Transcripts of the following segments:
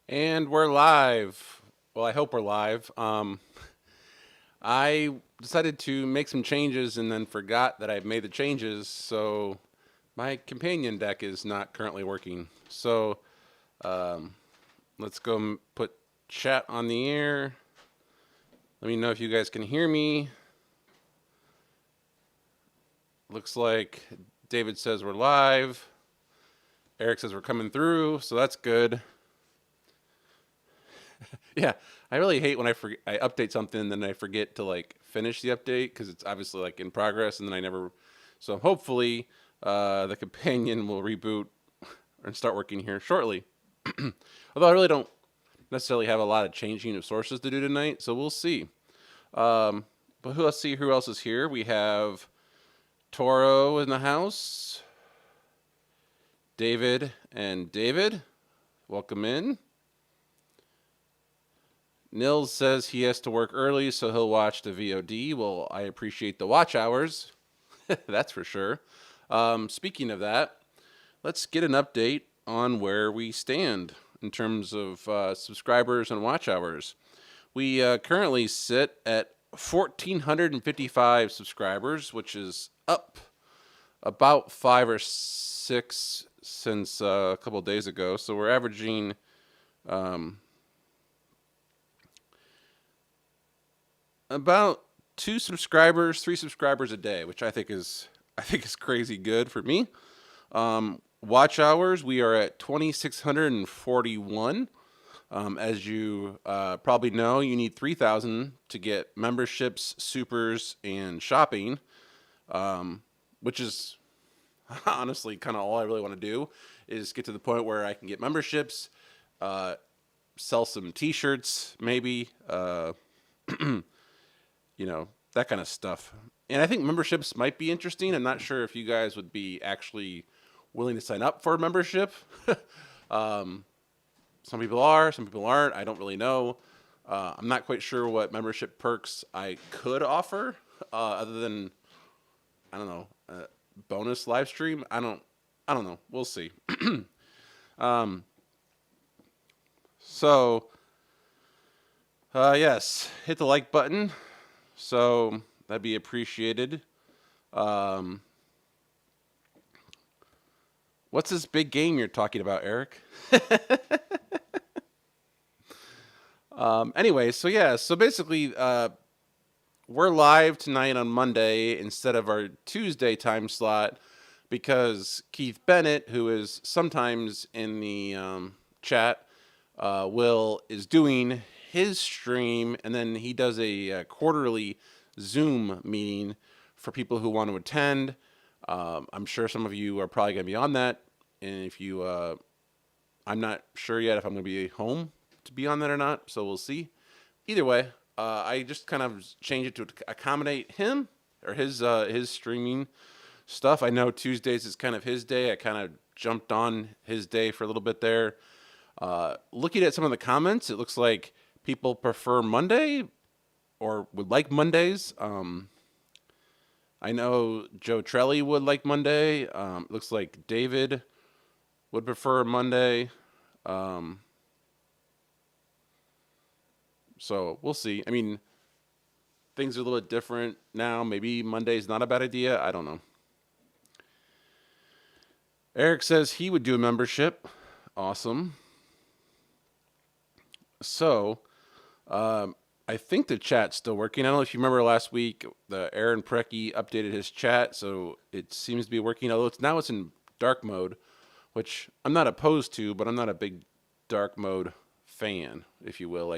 And we're live. Well, I hope we're live. I decided to make some changes and then forgot that I've made the changes, so my companion deck is not currently working. So um, let's go put chat on the air. Let me know if you guys can hear me. Looks like David says we're live. Eric says we're coming through, so that's good. Yeah, I really hate when I update something and then I forget to like finish the update because it's obviously like in progress and then I never. So hopefully, the companion will reboot and start working here shortly. Although I really don't necessarily have a lot of changing of sources to do tonight, so we'll see. Um, but let's see who else is here. We have Toro in the house, David and David. Welcome in. Nils says he has to work early, so he'll watch the VOD. Well, I appreciate the watch hours. That's for sure. Speaking of that, let's get an update on where we stand in terms of subscribers and watch hours. We currently sit at 1,455 subscribers, which is up about 5 or 6 since a couple of days ago. So we're averaging um, about 3 subscribers a day, which I think is crazy good for me. Watch hours, we are at 2,641. As you probably know, you need 3,000 to get memberships, supers, and shopping, which is honestly kind of all I really want to do is get to the point where I can get memberships, uh, sell some T-shirts, maybe, that kind of stuff. And I think memberships might be interesting. I'm not sure if you guys would be actually willing to sign up for a membership. um, some people are, some people aren't. I don't really know. I'm not quite sure what membership perks I could offer, other than I don't know, bonus live stream. I don't know. We'll see. um, so yes, hit the like button. So that'd be appreciated. Um, what's this big game you're talking about, Eric? Anyway, so yeah, so basically, we're live tonight on Monday instead of our Tuesday time slot because Keith Bennett, who is sometimes in the chat, Will is doing his stream, and then he does a quarterly Zoom meeting for people who want to attend. I'm sure some of you are probably going to be on that, and if you, I'm not sure yet if I'm going to be home to be on that or not, so we'll see. Either way, I just kind of changed it to accommodate him or his streaming stuff. I know Tuesdays is kind of his day. I kind of jumped on his day for a little bit there. Looking at some of the comments, it looks like people prefer Monday or would like Mondays. I know Joe Trelli would like Monday. Looks like David would prefer Monday. Um, so we'll see. I mean, things are a little bit different now. Maybe Monday's not a bad idea. I don't know. Eric says he would do a membership. Awesome. So, um, I think the chat's still working. I don't know if you remember last week, the Aaron Precky updated his chat, so it seems to be working. Although it's in dark mode, which I'm not opposed to, but I'm not a big dark mode fan, if you will.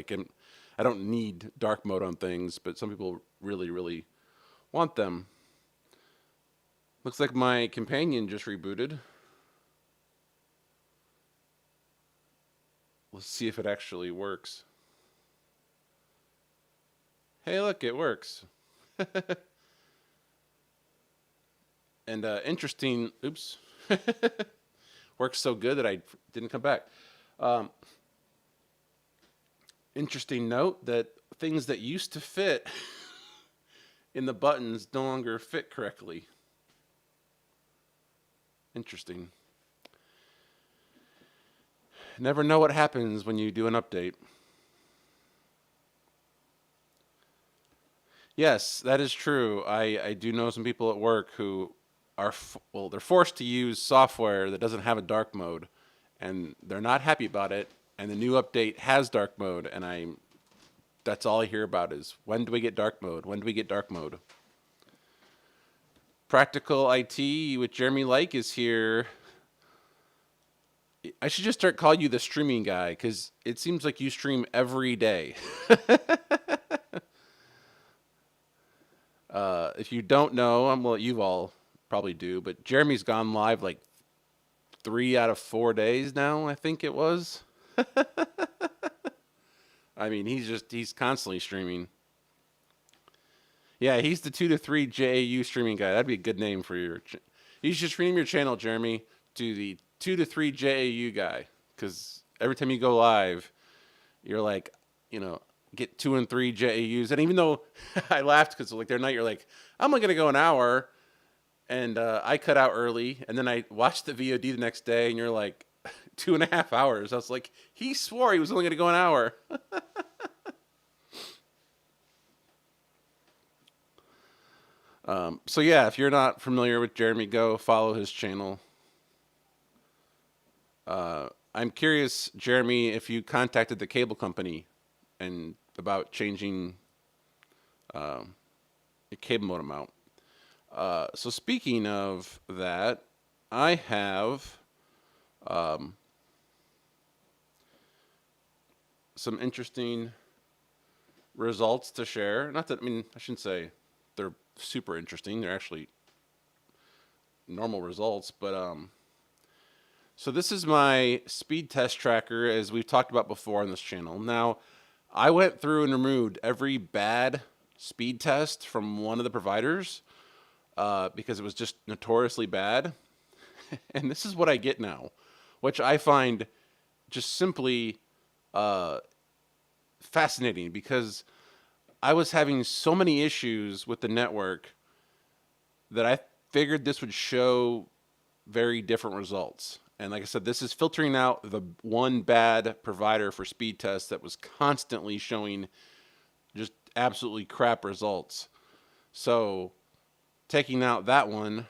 I don't need dark mode on things, but some people really, really want them. Looks like my companion just rebooted. Let's see if it actually works. Hey, look, it works. And interesting, oops, works so good that I didn't come back. Um, Interesting note that things that used to fit in the buttons no longer fit correctly. Interesting. Never know what happens when you do an update. Yes, that is true. I do know some people at work who are, well, they're forced to use software that doesn't have a dark mode, and they're not happy about it. And the new update has dark mode, and that's all I hear about is when do we get dark mode? When do we get dark mode? Practical IT with Jeremy Lake is here. I should just start calling you the streaming guy because it seems like you stream every day. If you don't know, well, you all probably do, but Jeremy's gone live like 3 out of 4 days now, I think it was. I mean, he's constantly streaming. Yeah, he's the 2 to 3 JAU streaming guy. That'd be a good name for your. You should rename your channel, Jeremy, to the 2 to 3 JAU guy, because every time you go live, you're like, get 2 and 3 JAUs. And even though I laughed because like their night, you're like, I'm only gonna go an hour, and I cut out early, and then I watched the VOD the next day, and you're like 2.5 hours. I was like, he swore he was only gonna go an hour. So yeah, if you're not familiar with Jeremy, go follow his channel. I'm curious, Jeremy, if you contacted the cable company and about changing your cable modem out. So speaking of that, I have some interesting results to share. Not that, I mean, I shouldn't say they're super interesting. They're actually normal results, but so this is my speed test tracker, as we've talked about before on this channel. Now, I went through and removed every bad speed test from one of the providers because it was just notoriously bad. And this is what I get now, which I find just simply fascinating because I was having so many issues with the network that I figured this would show very different results. And like I said, this is filtering out the one bad provider for speed tests that was constantly showing just absolutely crap results. So taking out that one,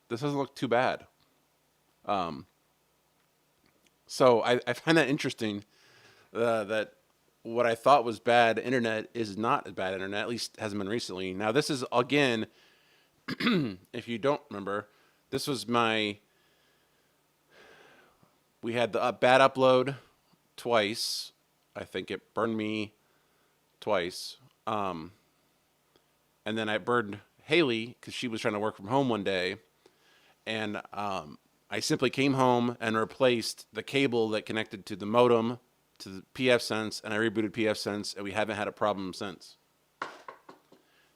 this doesn't look too bad. So I find that interesting that what I thought was bad internet is not bad internet, at least hasn't been recently. Now, this is, again, if you don't remember, this was we had the bad upload twice. I think it burned me twice. And then I burned Haley because she was trying to work from home one day. And I simply came home and replaced the cable that connected to the modem to the pfSense, and I rebooted pfSense, and we haven't had a problem since.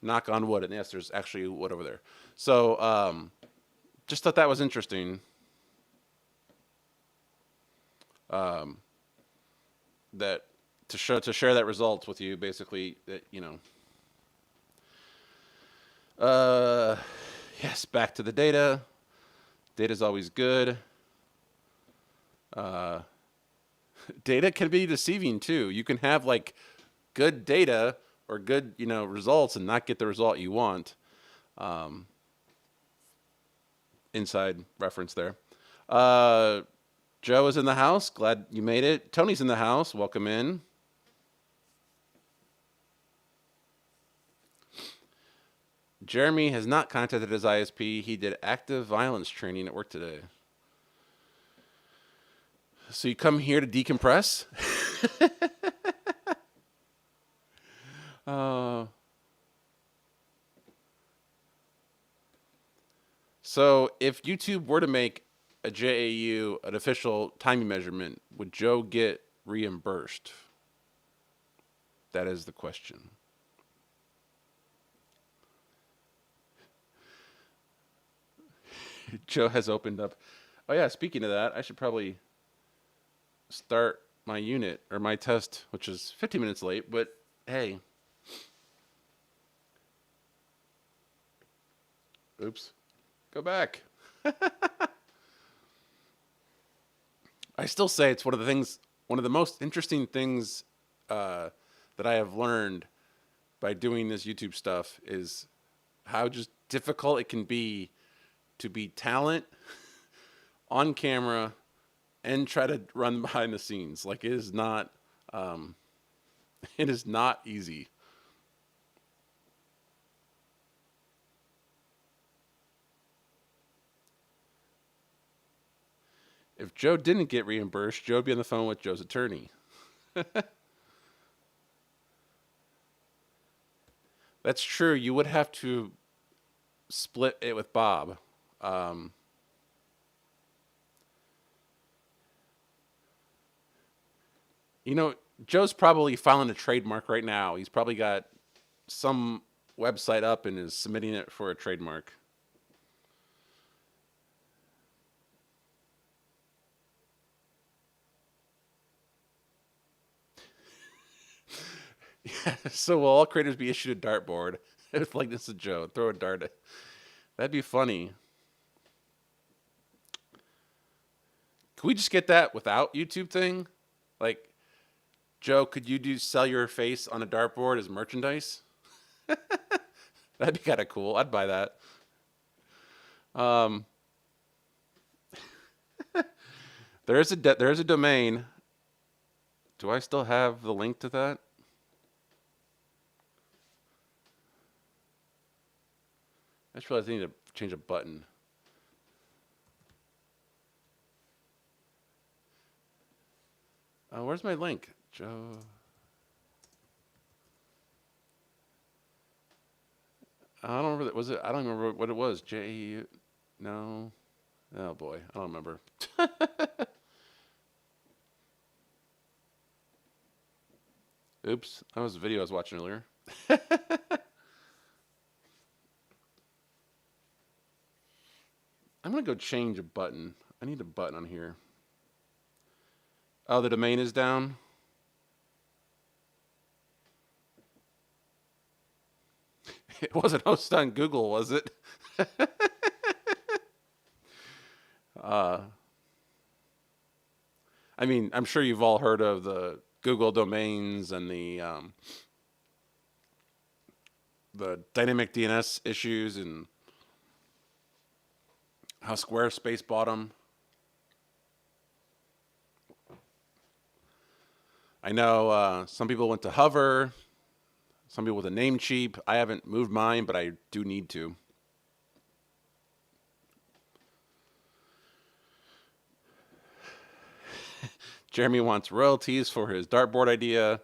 Knock on wood. And yes, there's actually wood over there. So just thought that was interesting. That to share that result with you, basically, that yes, back to the data. Data's always good. Data can be deceiving too. You can have like good data or good results and not get the result you want. Inside reference there. Joe is in the house. Glad you made it. Tony's in the house. Welcome in. Jeremy has not contacted his ISP. He did active violence training at work today. So you come here to decompress? So if YouTube were to make a JAU an official timing measurement, would Joe get reimbursed? That is the question. Joe has opened up. Oh yeah, speaking of that, I should probably start my unit or my test, which is 15 minutes late, but hey. Oops. Go back. I still say it's one of the most interesting things uh, that I have learned by doing this YouTube stuff is how just difficult it can be to be talent on camera and try to run behind the scenes. Like um, it is not easy. If Joe didn't get reimbursed, Joe would be on the phone with Joe's attorney. That's true. You would have to split it with Bob. Um, you know, Joe's probably filing a trademark right now. He's probably got some website up and is submitting it for a trademark. So will all creators be issued a dartboard? It's like this is Joe. Throw a dart. That'd be funny. Can we just get that without YouTube thing? Like, Joe, could you do sell your face on a dartboard as merchandise? That'd be kind of cool. I'd buy that. Um, there is a domain. Do I still have the link to that? I just realized I need to change a button. Where's my link, Joe? I don't remember. Was it? I don't remember what it was. J. No. Oh boy, I don't remember. Oops, that was a video I was watching earlier. I'm gonna go change a button. I need a button on here. Oh, the domain is down. It wasn't hosted on Google, was it? uh, I mean, I'm sure you've all heard of the Google domains and the dynamic DNS issues and how Squarespace bought them. I know some people went to Hover, some people with a Namecheap. I haven't moved mine, but I do need to. Jeremy wants royalties for his dartboard idea.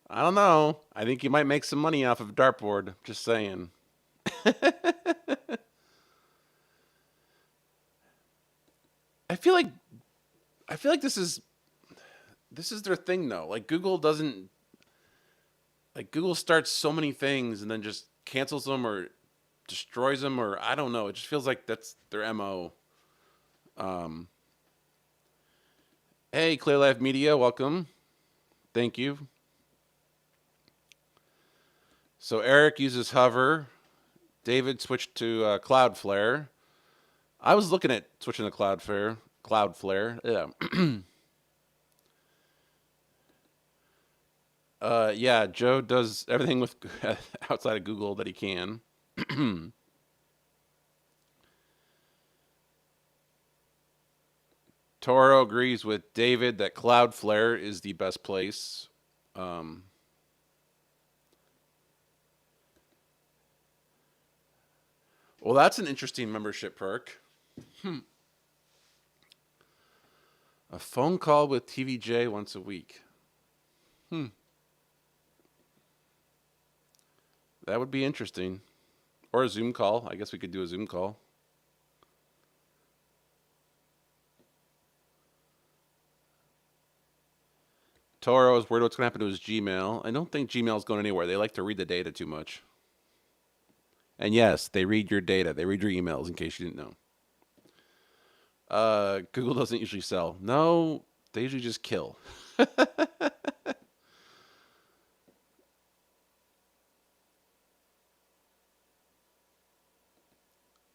I don't know. I think you might make some money off of dartboard. Just saying. I feel like this is their thing though. Like Google doesn't like Google starts so many things and then just cancels them or destroys them or I don't know. It just feels like that's their MO. Um, hey, Clear Life Media, welcome. Thank you. So Eric uses Hover. David switched to Cloudflare. I was looking at switching to Cloudflare. Cloudflare. Yeah. Yeah, Joe does everything with outside of Google that he can. Toro agrees with David that Cloudflare is the best place. Um, well, that's an interesting membership perk. A phone call with TVJ once a week. Hmm, that would be interesting. Or a Zoom call. I guess we could do a Zoom call. Toro is worried what's going to happen to his Gmail. I don't think Gmail's going anywhere. They like to read the data too much. And yes, they read your data. They read your emails in case you didn't know. Google doesn't usually sell. No, they usually just kill.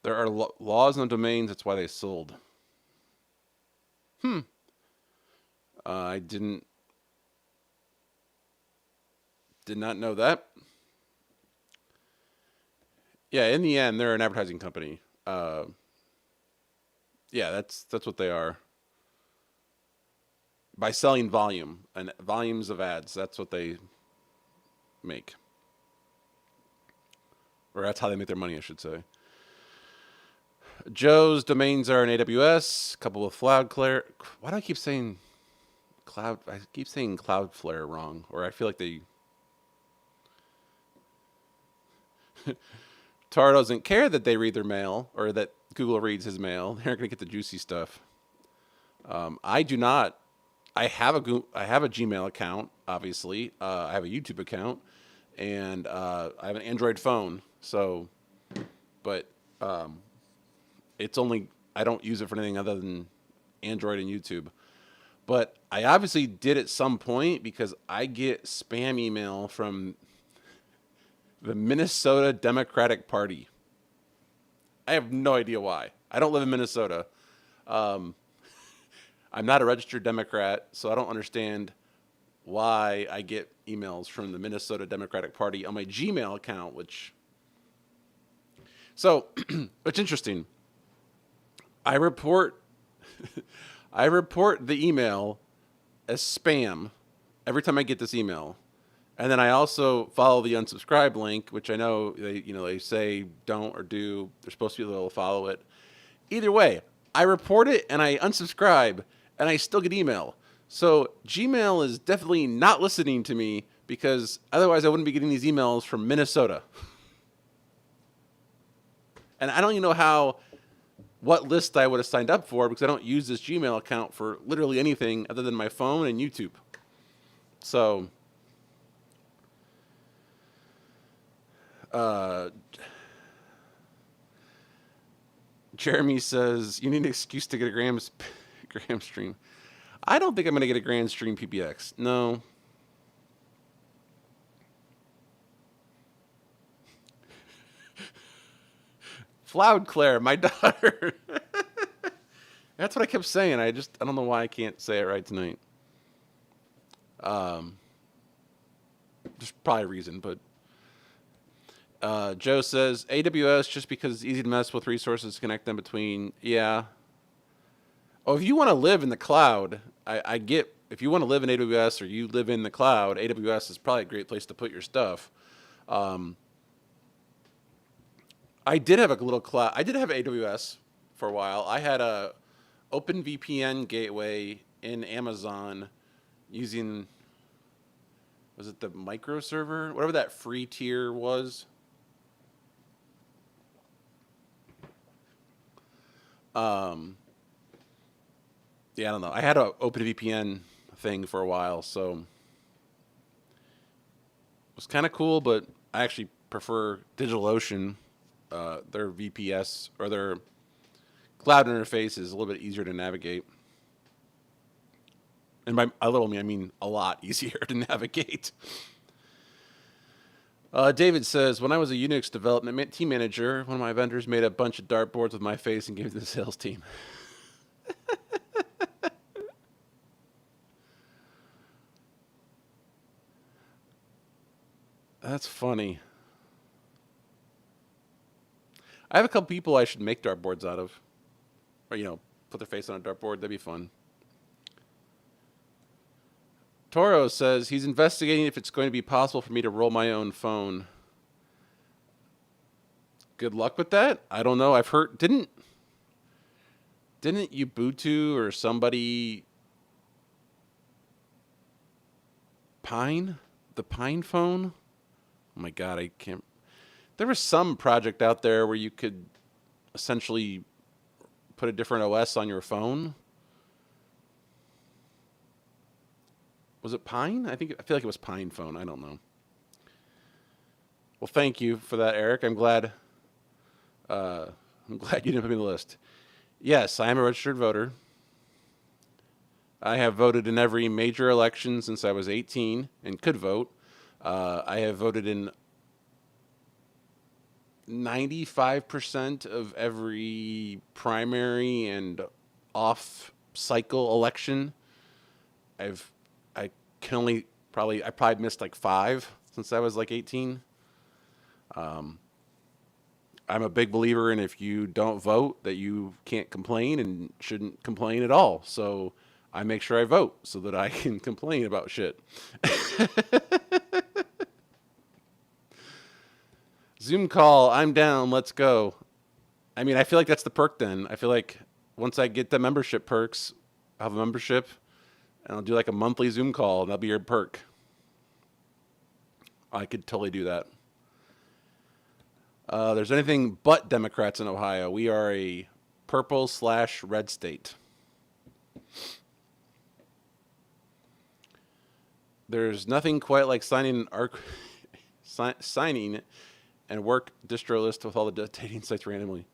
There are laws on domains. That's why they sold. Hmm. I did not know that. Yeah, in the end, they're an advertising company. Yeah, that's what they are. By selling volume and volumes of ads, that's what they make, or that's how they make their money, I should say. Joe's domains are in AWS, a couple of Cloudflare. Why do I keep saying cloud? I keep saying Cloudflare wrong, or I feel like they. Taro doesn't care that they read their mail or that Google reads his mail. They're not going to get the juicy stuff. I do not. I have a Gmail account, obviously. I have a YouTube account, and I have an Android phone. So, but it's only I don't use it for anything other than Android and YouTube. But I obviously did at some point because I get spam email from the Minnesota Democratic Party. I have no idea why. I don't live in Minnesota. Um, I'm not a registered Democrat, so I don't understand why I get emails from the Minnesota Democratic Party on my Gmail account, which so it's interesting. I report I report the email as spam every time I get this email. And then I also follow the unsubscribe link, which I know they say don't or do. They're supposed to be able to follow it. Either way, I report it and I unsubscribe, and I still get email. So Gmail is definitely not listening to me because otherwise I wouldn't be getting these emails from Minnesota. And I don't even know what list I would have signed up for because I don't use this Gmail account for literally anything other than my phone and YouTube. So, uh, Jeremy says you need an excuse to get a gram stream. I don't think I'm going to get a Grand Stream PBX. No. Cloudclare, my daughter. That's what I kept saying. I don't know why I can't say it right tonight. Um, there's probably a reason, but Joe says AWS just because it's easy to mess with resources to connect them between. Yeah. Oh, if you want to live in the cloud, I get if you want to live in AWS or you live in the cloud, AWS is probably a great place to put your stuff. Um, I did have a little cloud. I did have AWS for a while. I had a OpenVPN gateway in Amazon using was it the micro server? Whatever that free tier was. Um, yeah, I don't know. I had a OpenVPN thing for a while, so it was kind of cool, but I actually prefer DigitalOcean. Their VPS or their cloud interface is a little bit easier to navigate. And by a little, I mean a lot easier to navigate. David says, when I was a Unix development team manager, one of my vendors made a bunch of dartboards with my face and gave it to the sales team. That's funny. I have a couple people I should make dartboards out of. Or, put their face on a dartboard. That'd be fun. Toro says he's investigating if it's going to be possible for me to roll my own phone. Good luck with that. I don't know. I've heard didn't Ubuntu or somebody Pine the Pine phone? Oh my god, I can't. There was some project out there where you could essentially put a different OS on your phone. Was it Pine? I feel like it was Pine phone. I don't know. Well, thank you for that, Eric. I'm glad you didn't put me on the list. Yes, I am a registered voter. I have voted in every major election since I was 18 and could vote. I have voted in 95% of every primary and off cycle election, I've I can only probably I probably missed like five since I was like 18. Um, I'm a big believer in if you don't vote that you can't complain and shouldn't complain at all. So I make sure I vote so that I can complain about shit. Zoom call, I'm down, let's go. I mean, I feel like that's the perk then. I feel like once I get the membership perks, I'll have a membership and I'll do like a monthly Zoom call and that'll be your perk. I could totally do that. There's anything but Democrats in Ohio. We are a purple/red state. There's nothing quite like signing and work distro list with all the dating sites randomly.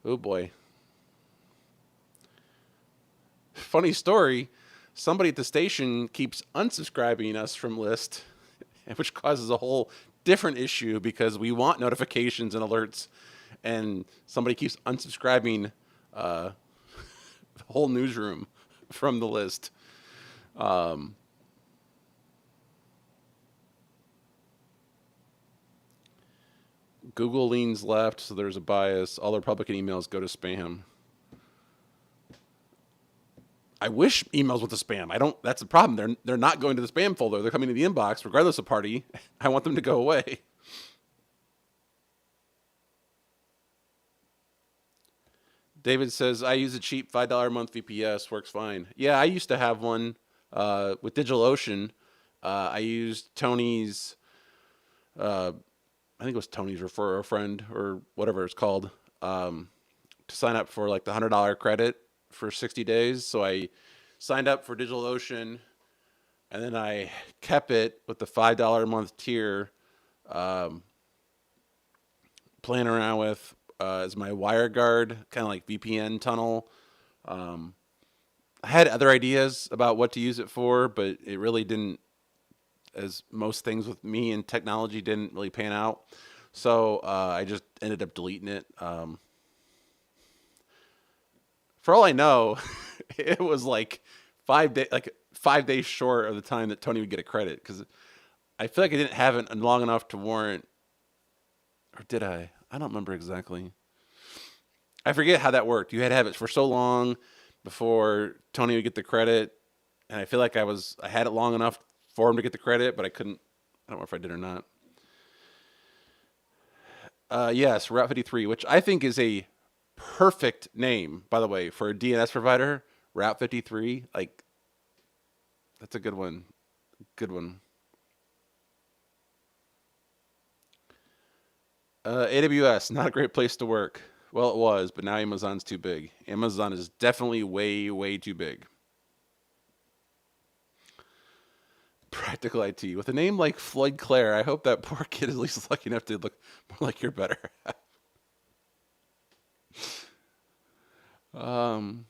Oh boy. Funny story. Somebody at the station keeps unsubscribing us from list, which causes a whole different issue because we want notifications and alerts, and somebody keeps unsubscribing the whole newsroom from the list. Um, Google leans left, so there's a bias. All the Republican emails go to spam. I wish emails went to spam. I don't. That's the problem. They're not going to the spam folder. They're coming to the inbox, regardless of party. I want them to go away. David says I use a cheap $5 a month VPS. Works fine. Yeah, I used to have one with DigitalOcean. I used Tony's. I think it was Tony's refer a friend or whatever it's called, to sign up for like the $100 credit for 60 days. So I signed up for DigitalOcean and then I kept it with the $5 a month tier, um, playing around with as my WireGuard, kind of like VPN tunnel. Um, I had other ideas about what to use it for, but it really didn't, as most things with me and technology didn't really pan out. So I just ended up deleting it. For all I know, it was like 5 days short of the time that Tony would get a credit because I feel like I didn't have it long enough to warrant, or did I? I don't remember exactly. I forget how that worked. You had to have it for so long before Tony would get the credit, and I feel like I had it long enough for him to get the credit, but I couldn't. I don't know if I did or not. Yes, Route 53, which I think is a perfect name, by the way, for a DNS provider. Route 53, like that's a good one. Good one. AWS, not a great place to work. Well, it was, but now Amazon's too big. Amazon is definitely way, way too big. Practical IT. With a name like Floyd Clare, I hope that poor kid is at least lucky enough to look more like your better. um,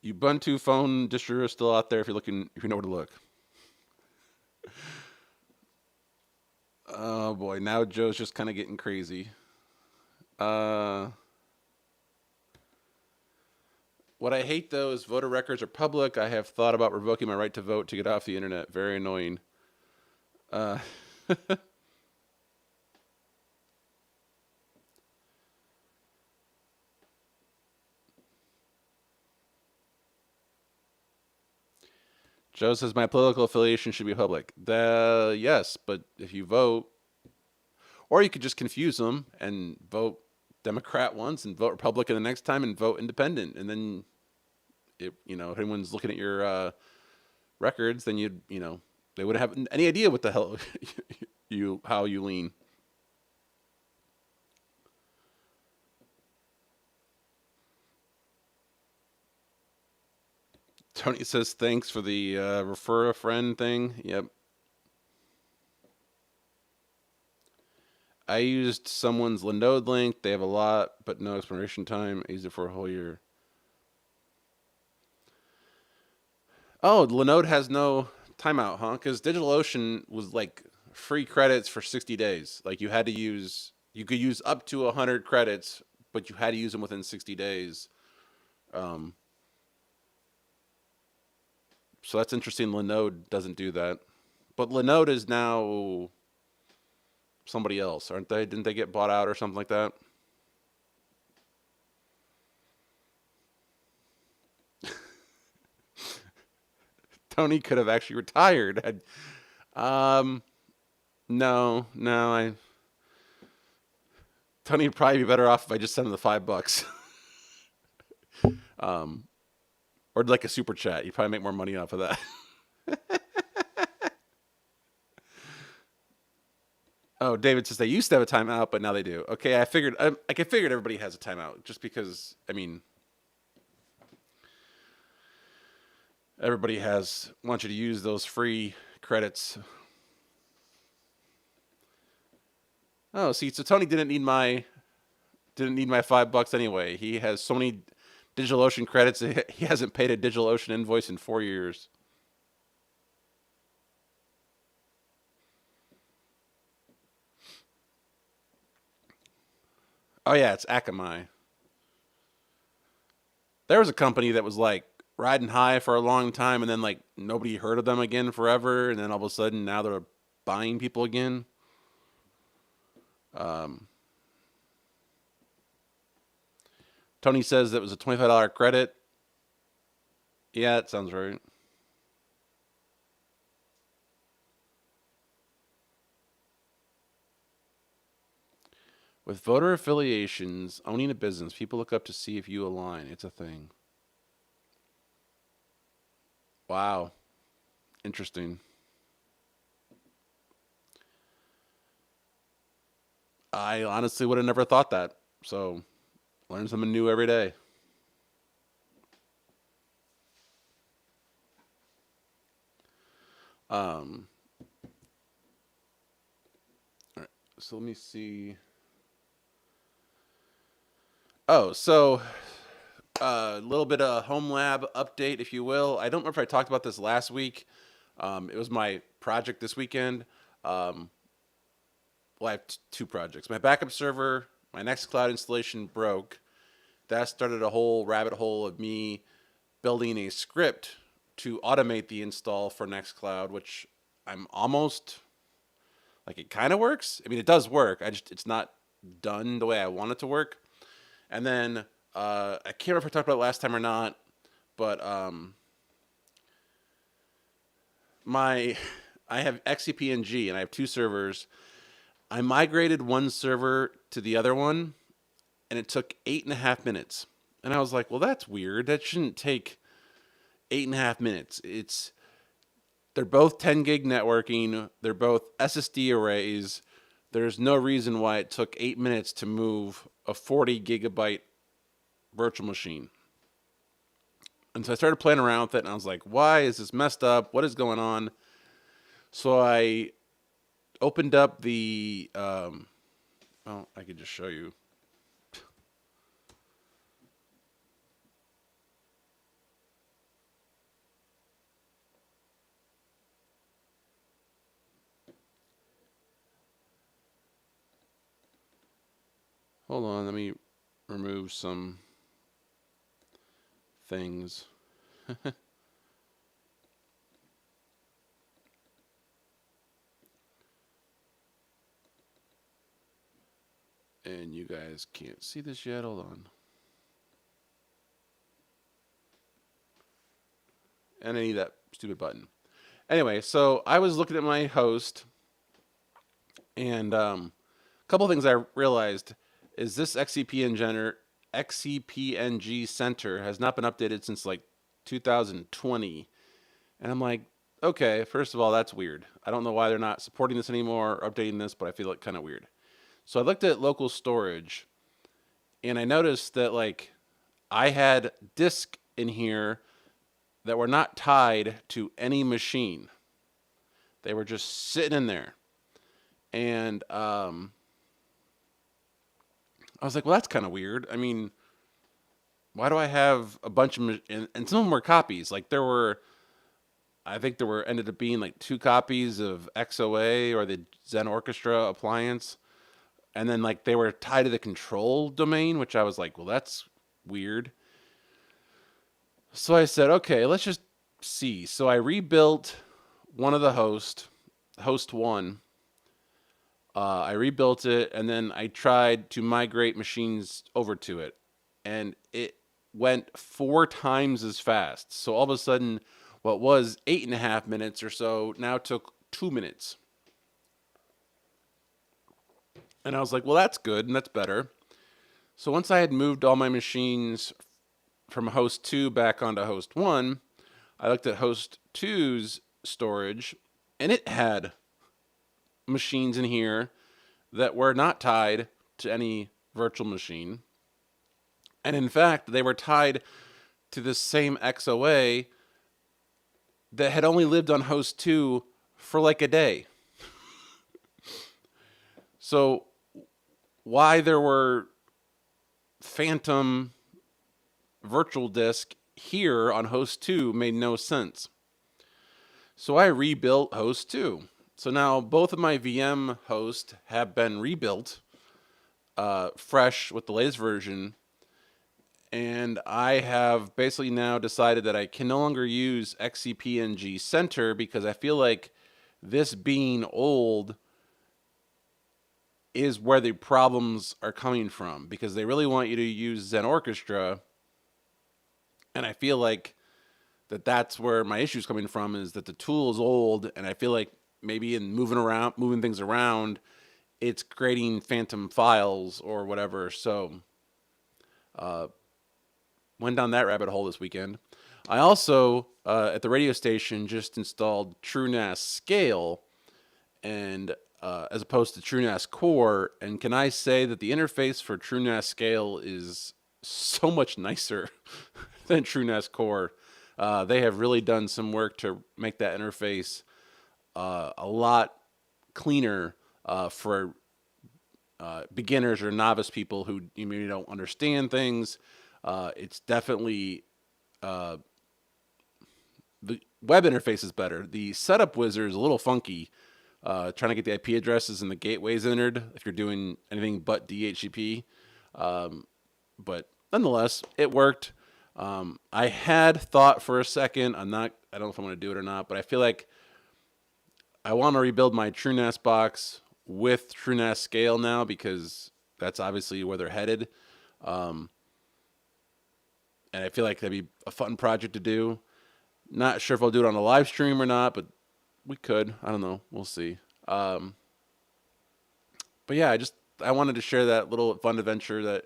Ubuntu phone distro is still out there if you know where to look. Oh boy, now Joe's just kind of getting crazy. Uh, what I hate though is voter records are public. I have thought about revoking my right to vote to get off the internet. Very annoying. Uh, Joe says my political affiliation should be public. Yes, but if you vote, or you could just confuse them and vote Democrat once and vote Republican the next time and vote Independent, and then if anyone's looking at your records, then they wouldn't have any idea what the hell how you lean. Tony says thanks for the refer a friend thing. Yep. I used someone's Linode link. They have a lot, but no expiration time. I used it for a whole year. Oh, Linode has no Timeout, huh? Because DigitalOcean was like free credits for 60 days. Like you could use up to 100 credits, but you had to use them within 60 days. Um, so that's interesting. Linode doesn't do that. But Linode is now somebody else, aren't they? Didn't they get bought out or something like that? Tony could have actually retired. Um, no, no. Tony would probably be better off if I just sent him the $5, um, or like a super chat. You probably make more money off of that. Oh, David says they used to have a timeout, but now they do. Okay, I figured everybody has a timeout just because. I mean, everybody has wants you to use those free credits. Oh, see, so Tony didn't need my $5 anyway. He has so many DigitalOcean credits. He hasn't paid a DigitalOcean invoice in 4 years. Oh yeah, it's Akamai. There was a company that was like riding high for a long time, and then like nobody heard of them again forever, and then all of a sudden now they're buying people again. Um, Tony says that was a $25 credit. Yeah, that sounds right. With voter affiliations, owning a business, people look up to see if you align. It's a thing. Wow, interesting. I honestly would have never thought that. So, learn something new every day. Um, all right, so let me see. Oh, so a little bit of home lab update, if you will. I don't remember if I talked about this last week. It was my project this weekend. Um, well, I have two projects. My backup server, my Nextcloud installation broke. That started a whole rabbit hole of me building a script to automate the install for Nextcloud, which I'm almost like it kind of works. I mean, it does work. It's not done the way I want it to work. And then I can't remember if I talked about it last time or not, but my I have XCP-ng and I have two servers. I migrated one server to the other one, and it took 8.5 minutes. And I was like, well, that's weird. That shouldn't take 8.5 minutes. They're both 10 gig networking. They're both SSD arrays. There's no reason why it took 8 minutes to move a 40 gigabyte virtual machine. And so I started playing around with it, and I was like, why is this messed up? What is going on? So I opened up the. Oh, I could just show you. Hold on, let me remove some things. And you guys can't see this yet. Hold on. And I need that stupid button. Anyway, so I was looking at my host, and a couple of things I realized is this XCPNG center has not been updated since like 2020. And I'm like, okay, first of all, that's weird. I don't know why they're not supporting this anymore or updating this, but I feel like kind of weird. So I looked at local storage, and I noticed that like I had disk in here that were not tied to any machine. They were just sitting in there. And I was like, well, that's kind of weird. I mean, why do I have a bunch of and some of them were copies? Like there were I think there were ended up being like 2 copies of XOA or the Zen Orchestra appliance, and then like they were tied to the control domain, which I was like, well, that's weird. So I said, okay, let's just see. So I rebuilt one of the host one. I rebuilt it, and then I tried to migrate machines over to it, and it went 4 times as fast. So all of a sudden, what was 8.5 minutes or so now took 2 minutes. And I was like, well, that's good and that's better. So once I had moved all my machines from host 2 back onto host 1, I looked at host two's storage, and it had machines in here that were not tied to any virtual machine. And in fact, they were tied to the same XOA that had only lived on host 2 for like a day. So why there were phantom virtual disk here on host 2 made no sense. So I rebuilt host 2. So now both of my VM hosts have been rebuilt fresh with the latest version. And I have basically now decided that I can no longer use XCP-ng Center because I feel like this being old is where the problems are coming from, because they really want you to use Zen Orchestra. And I feel like that's where my issue is coming from, is that the tool is old, and I feel like maybe in moving things around, it's creating phantom files or whatever. So went down that rabbit hole this weekend. I also, at the radio station, just installed TrueNAS Scale, and as opposed to TrueNAS Core. And can I say that the interface for TrueNAS Scale is so much nicer than TrueNAS Core. They have really done some work to make that interface a lot cleaner for beginners or novice people who maybe don't understand things. It's definitely the web interface is better. The setup wizard is a little funky. Trying to get the IP addresses and the gateways entered if you're doing anything but DHCP. But nonetheless, it worked. I had thought for a second, I don't know if I'm going to do it or not, but I feel like I want to rebuild my TrueNAS box with TrueNAS Scale now, because that's obviously where they're headed. And I feel like that'd be a fun project to do. Not sure if I'll do it on a live stream or not, but we could. I don't know. We'll see. But yeah, I wanted to share that little fun adventure that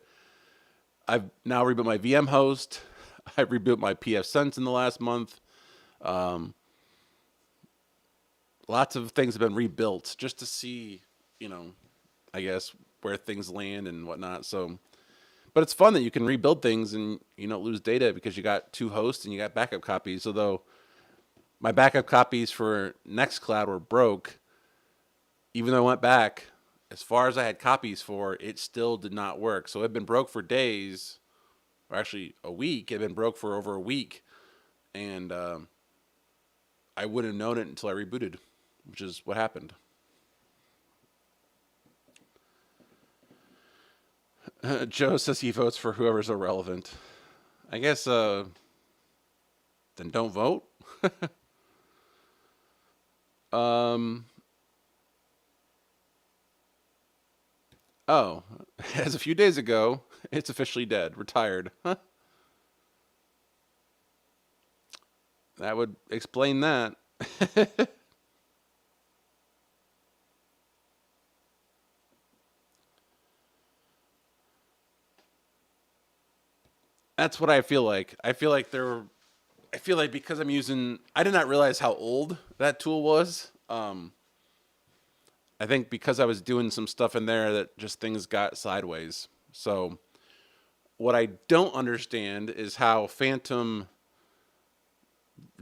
I've now rebuilt my VM host. I rebuilt my pfSense in the last month. Lots of things have been rebuilt just to see, I guess, where things land and whatnot. So, but it's fun that you can rebuild things and you don't lose data because you got 2 hosts and you got backup copies. Although my backup copies for Nextcloud were broke, even though I went back as far as I had copies for, it still did not work. So it had been broke for days, or actually a week. It had been broke for over a week, and I wouldn't have known it until I rebooted, which is what happened. Joe says he votes for whoever's irrelevant. I guess then don't vote. Oh, as a few days ago, it's officially dead, retired. Huh? That would explain that. That's what I feel like. I feel like because I did not realize how old that tool was. I think because I was doing some stuff in there that just things got sideways. So what I don't understand is how phantom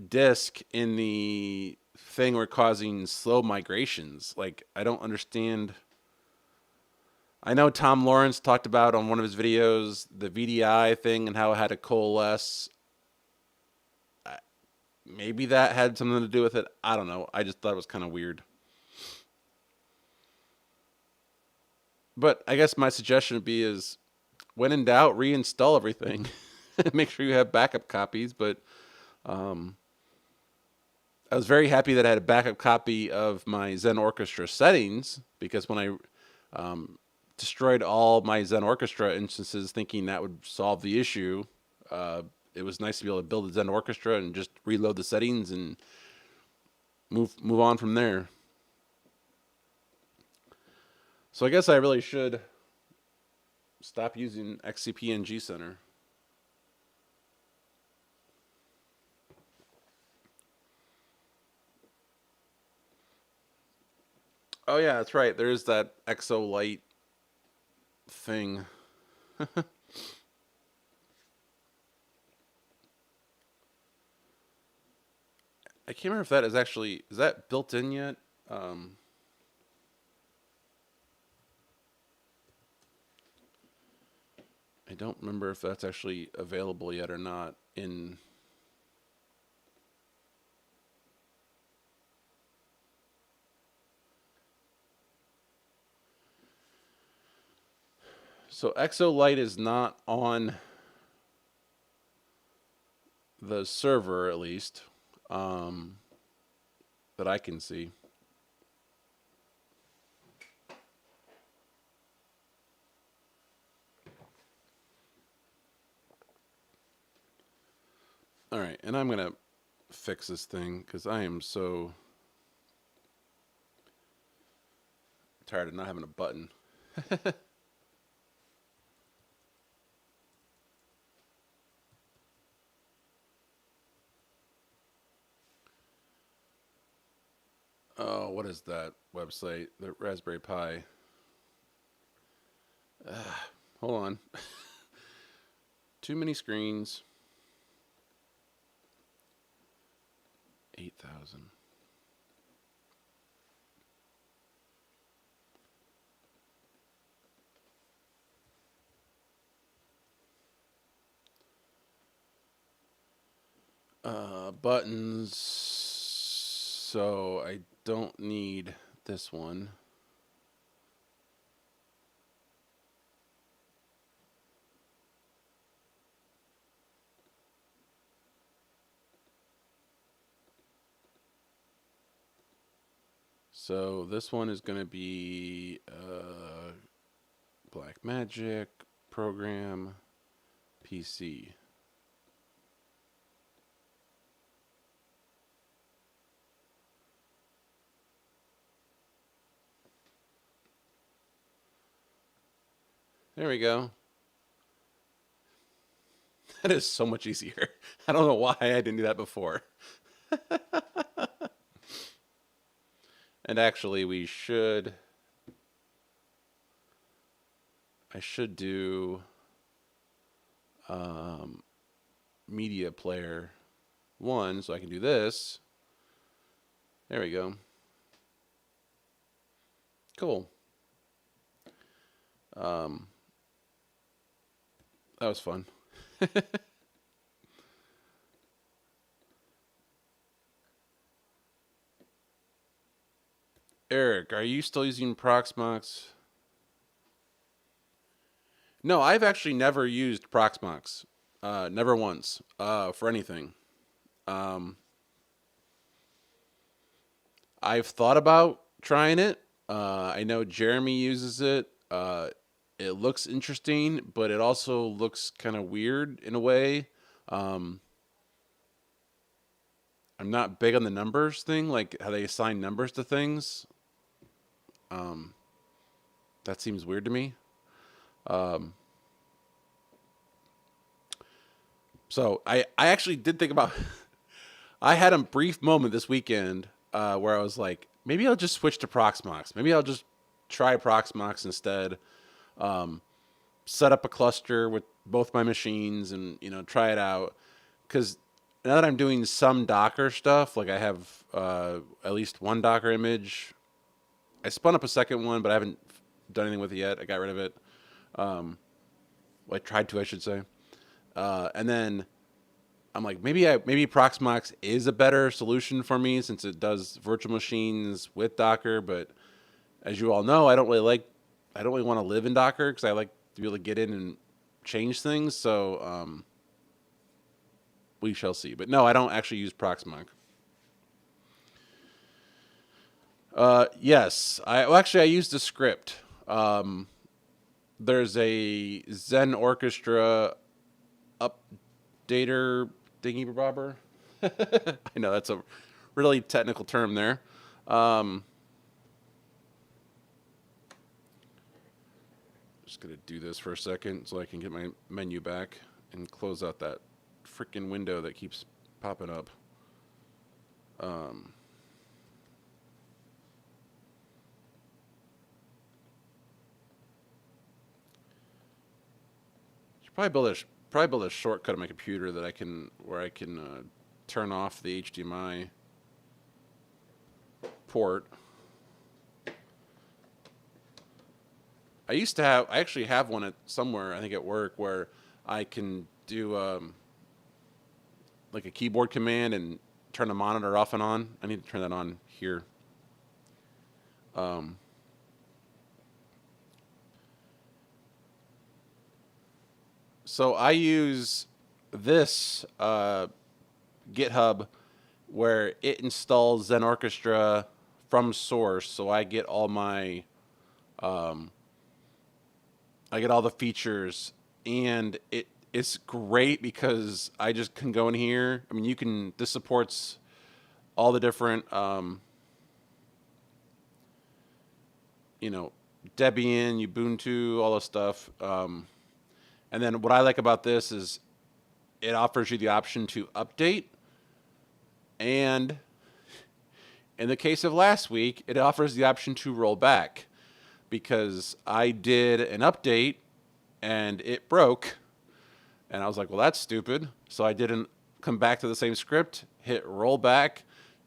disk in the thing were causing slow migrations. Like, I don't understand. I know Tom Lawrence talked about on one of his videos the VDI thing and how it had to coalesce. maybe that had something to do with it. I don't know. I just thought it was kind of weird. But I guess my suggestion would be is when in doubt, reinstall everything. Make sure you have backup copies. But um, I was very happy that I had a backup copy of my Zen Orchestra settings because when I destroyed all my Zen Orchestra instances thinking that would solve the issue, uh, it was nice to be able to build a Zen Orchestra and just reload the settings and move on from there. So I guess I really should stop using XCP and G Center. Oh yeah, that's right. There's that Exolite thing. I can't remember if that is that built in yet. Um, I don't remember if that's actually available yet or not. In so Exolite is not on the server at least um, that I can see. All right, and I'm gonna fix this thing because I am so tired of not having a button. Oh, what is that website? The Raspberry Pi. Hold on. Too many screens. 8,000. Buttons. So I don't need this one. So this one is going to be Black Magic Program PC. There we go. That is so much easier. I don't know why I didn't do that before. And actually, I should do um, media player one, so I can do this. There we go. Cool. Um, that was fun. Eric, are you still using Proxmox? No, I've actually never used Proxmox. Never once. For anything. Um, I've thought about trying it. I know Jeremy uses it. It looks interesting, but it also looks kind of weird in a way. Um, I'm not big on the numbers thing, like how they assign numbers to things. Um, that seems weird to me. Um, so I actually did think about. I had a brief moment this weekend where I was like, maybe I'll just switch to Proxmox. Maybe I'll just try Proxmox instead. Um, Set up a cluster with both my machines and try it out. Because now that I'm doing some Docker stuff, like I have at least one Docker image. I spun up a second one, but I haven't done anything with it yet. I got rid of it. Um, well, I tried to, I should say. And then I'm like, maybe Proxmox is a better solution for me since it does virtual machines with Docker. But as you all know, I don't really want to live in Docker because I like to be able to get in and change things. So we shall see. But no, I don't actually use Proxmox. Yes, I used a script. There's a Zen Orchestra updater thingy bobber. I know that's a really technical term there. Um, just gonna do this for a second so I can get my menu back and close out that freaking window that keeps popping up. Um, should probably build a shortcut on my computer that I can turn off the HDMI port. I actually have one at somewhere, I think at work, where I can do like a keyboard command and turn the monitor off and on. I need to turn that on here. Um, so I use this GitHub where it installs Zen Orchestra from source, so um, I get all the features, and it's great because I just can go in here. I mean, this supports all the different, you know, Debian, Ubuntu, all this stuff. And then what I like about this is it offers you the option to update, and in the case of last week, it offers the option to roll back because I did an update and it broke. And I was like, well, that's stupid. So I didn't come back to the same script, hit roll back,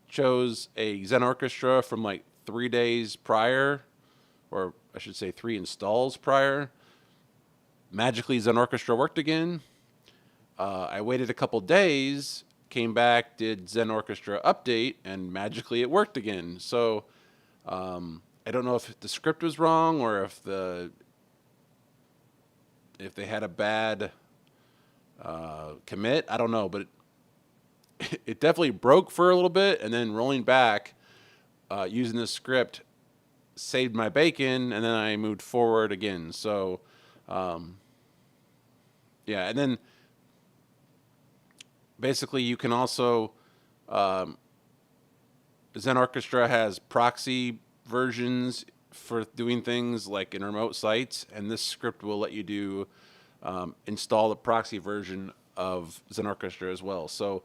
chose a Zen Orchestra from like 3 days prior, or I should say 3 installs prior. Magically, Zen Orchestra worked again. I waited a couple days, came back, did Zen Orchestra update, and magically it worked again. So I don't know if the script was wrong or if they had a bad commit. I don't know, but it definitely broke for a little bit, and then rolling back using this script saved my bacon, and then I moved forward again. So yeah, and then basically you can also um, Zen Orchestra has proxy versions for doing things like in remote sites, and this script will let you do install the proxy version of Zen Orchestra as well. So,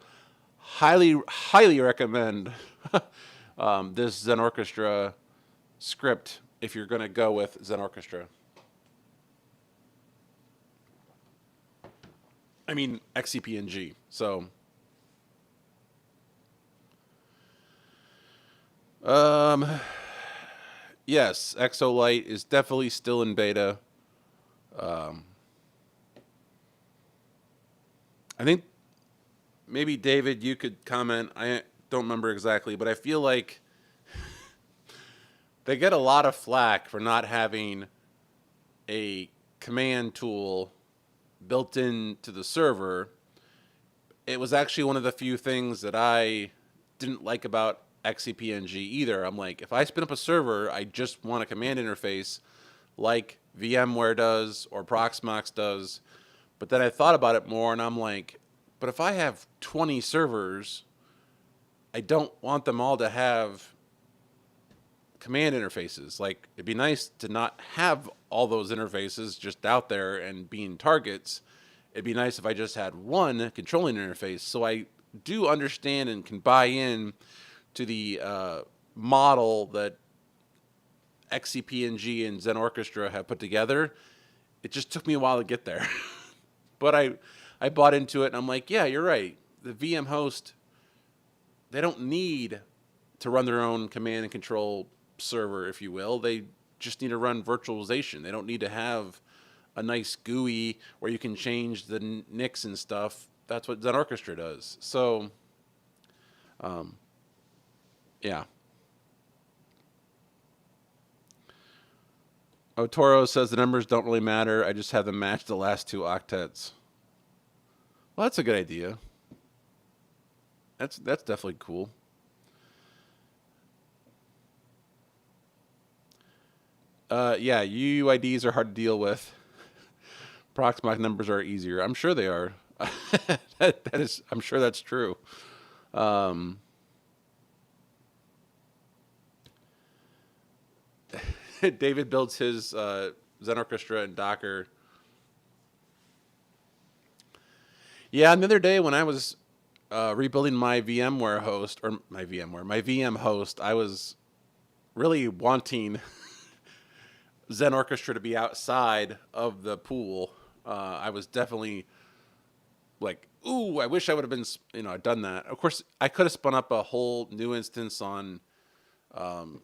highly recommend this Zen Orchestra script if you're going to go with Zen Orchestra. I mean XCP-ng. So, um, yes, Exolite is definitely still in beta. Um, I think maybe David, you could comment. I don't remember exactly, but I feel like they get a lot of flack for not having a command tool built into the server. It was actually one of the few things that I didn't like about XCP-ng either. I'm like, if I spin up a server, I just want a command interface like VMware does or Proxmox does. But then I thought about it more, and I'm like, but if I have 20 servers, I don't want them all to have command interfaces. Like, it'd be nice to not have all those interfaces just out there and being targets. It'd be nice if I just had one controlling interface. So I do understand and can buy in to the model that XCP-ng and Zen Orchestra have put together. It just took me a while to get there. But I bought into it, and I'm like, yeah, you're right. The VM host, they don't need to run their own command and control server, if you will. They just need to run virtualization. They don't need to have a nice GUI where you can change the NICs and stuff. That's what Zen Orchestra does. So, um, yeah. Otoro says the numbers don't really matter. I just have them match the last two octets. Well, that's a good idea. That's definitely cool. Yeah, UUIDs are hard to deal with. Proxmox numbers are easier. I'm sure they are. That is, I'm sure that's true. Um, David builds his Zen Orchestra in Docker. Yeah, and the other day when I was rebuilding my VMware host, or my VM host, I was really wanting Zen Orchestra to be outside of the pool. I was definitely like, ooh, I wish I would have been, done that. Of course, I could have spun up a whole new instance on, um,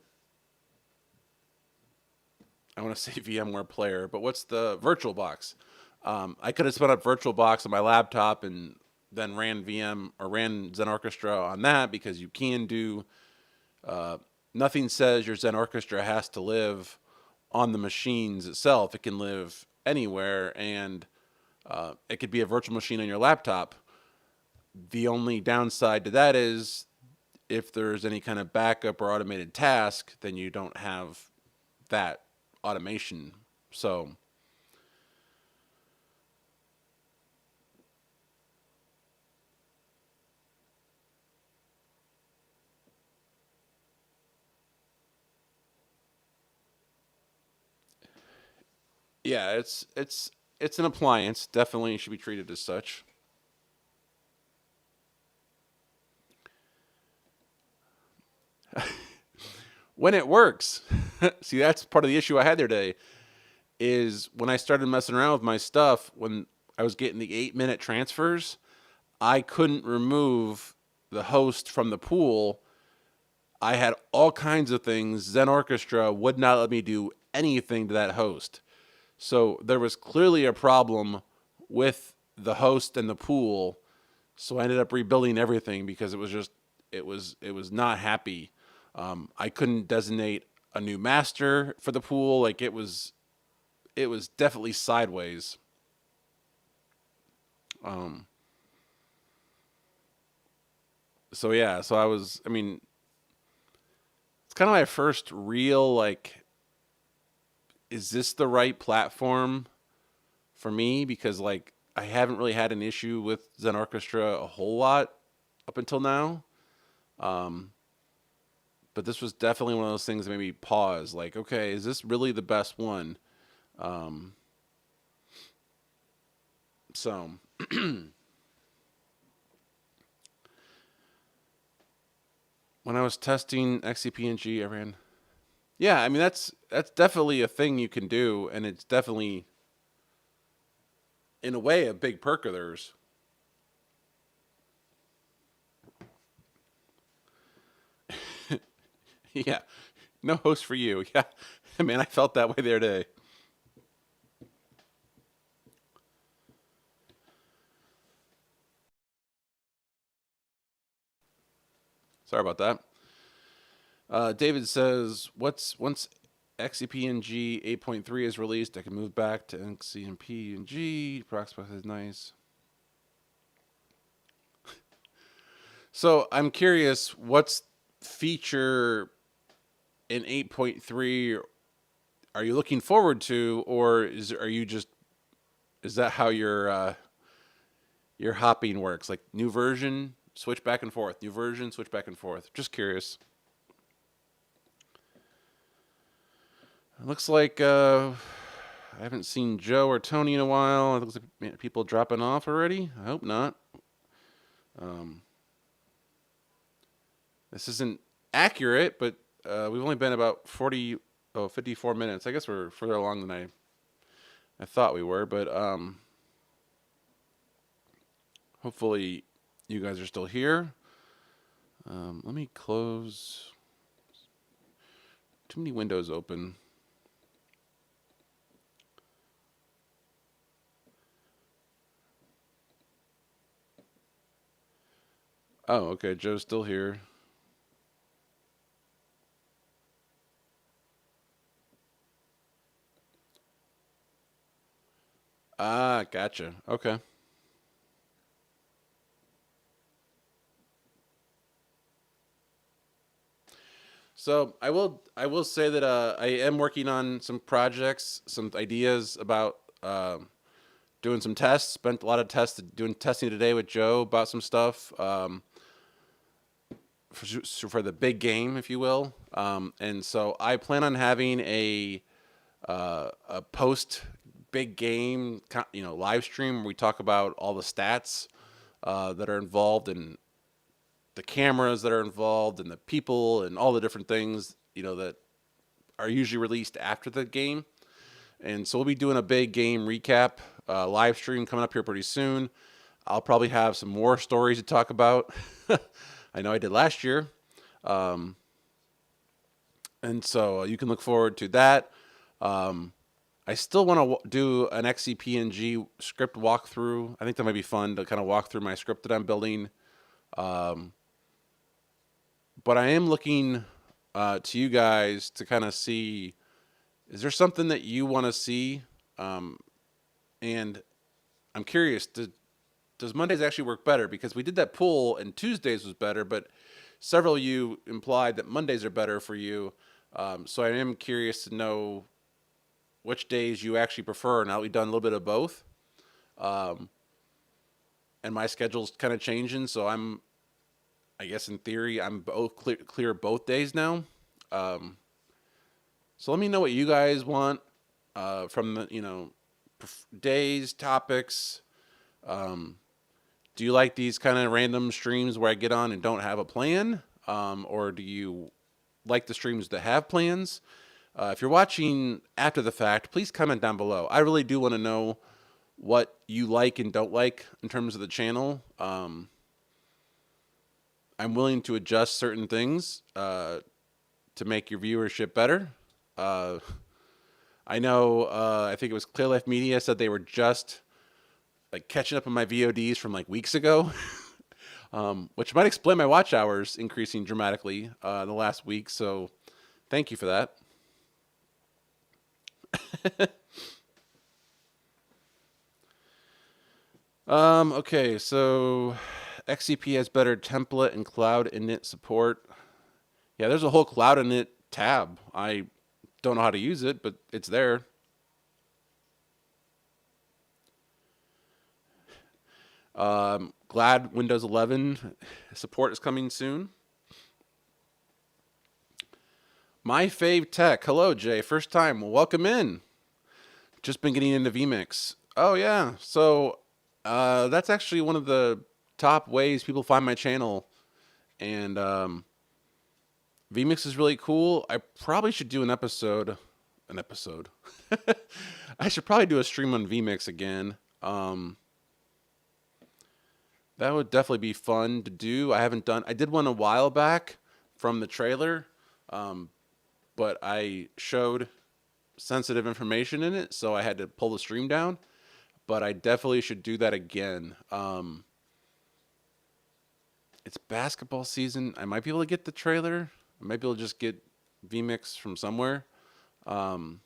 I want to say VMware Player, but what's the VirtualBox? I could have spun up VirtualBox on my laptop and then ran VM or ran Zen Orchestra on that, because you can do, uh, nothing says your Zen Orchestra has to live on the machines itself. It can live anywhere, and it could be a virtual machine on your laptop. The only downside to that is if there's any kind of backup or automated task, then you don't have that automation. So, yeah, it's an appliance. Definitely should be treated as such. When it works. See, that's part of the issue I had there today. Is when I started messing around with my stuff, when I was getting the 8-minute transfers, I couldn't remove the host from the pool. I had all kinds of things. Zen Orchestra would not let me do anything to that host. So there was clearly a problem with the host and the pool. So I ended up rebuilding everything because it was not happy. I couldn't designate a new master for the pool. Like it was definitely sideways. Um, so yeah, so I mean, it's kind of my first real like, is this the right platform for me? Because like I haven't really had an issue with Zen Orchestra a whole lot up until now. Um, but this was definitely one of those things that made me pause. Like, okay, is this really the best one? Um, so when I was testing XCP-ng, I ran. Yeah, I mean that's definitely a thing you can do, and it's definitely in a way a big perk of theirs. Yeah, no host for you. Yeah, man, I felt that way there today. Sorry about that. David says, "What's once XCP-ng 8.3 is released, I can move back to XCP-ng. Proxmox is nice." So I'm curious, what's feature in 8.3 are you looking forward to, or are you just, is that how your hopping works? Like new version, switch back and forth, new version, switch back and forth. Just curious. It looks like I haven't seen Joe or Tony in a while. It looks like people dropping off already. I hope not. Um, this isn't accurate, but we've only been about 54 minutes. I guess we're further along than I thought we were, but hopefully you guys are still here. Let me close. Too many windows open. Oh, okay. Joe's still here. Ah, gotcha. Okay. So I will say that I am working on some projects, some ideas about doing some tests. Spent a lot of tests doing testing today with Joe about some stuff for the big game, if you will. And so I plan on having a post big game, live stream where we talk about all the stats that are involved and the cameras that are involved and the people and all the different things that are usually released after the game. And so we'll be doing a big game recap live stream coming up here pretty soon. I'll probably have some more stories to talk about. I know I did last year. Um, and so you can look forward to that. Um, I still want to do an XCP script walkthrough. I think that might be fun to kind of walk through my script that I'm building. Um, but I am looking to you guys to kind of see, is there something that you want to see? Um, and I'm curious, does Mondays actually work better? Because we did that poll and Tuesdays was better, but several of you implied that Mondays are better for you. So I am curious to know which days you actually prefer. Now we've done a little bit of both. Um, and my schedule's kind of changing, so I guess in theory, I'm both clear both days now. Um, so let me know what you guys want from the days, topics. Um, do you like these kind of random streams where I get on and don't have a plan, or do you like the streams that have plans? If you're watching after the fact, please comment down below. I really do want to know what you like and don't like in terms of the channel. I'm willing to adjust certain things to make your viewership better. Uh, I know, I think it was Clear Life Media said they were just like catching up on my VODs from like weeks ago, which might explain my watch hours increasing dramatically in the last week. So thank you for that. Okay, so XCP has better template and cloud init support. Yeah, there's a whole cloud init tab. I don't know how to use it, but it's there. Glad Windows 11 support is coming soon. My fave tech. Hello, Jay. First time. Well, welcome in. Just been getting into vMix. Oh yeah. So that's actually one of the top ways people find my channel, and vMix is really cool. I probably should do an episode. An episode. I should probably do a stream on vMix again. That would definitely be fun to do. I haven't done. I did one a while back from the trailer, um, but I showed sensitive information in it, so I had to pull the stream down. But I definitely should do that again. It's basketball season. I might be able to get the trailer. I might be able to just get vMix from somewhere. Um,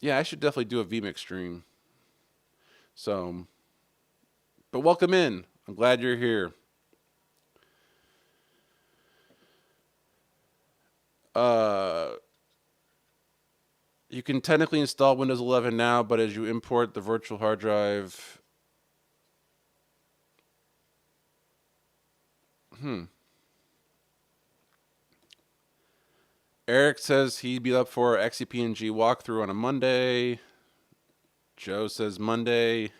yeah, I should definitely do a vMix stream. So, but welcome in. I'm glad you're here. Uh, you can technically install Windows 11 now, but as you import the virtual hard drive, hmm. Eric says he'd be up for XCP&G walkthrough on a Monday. Joe says Monday.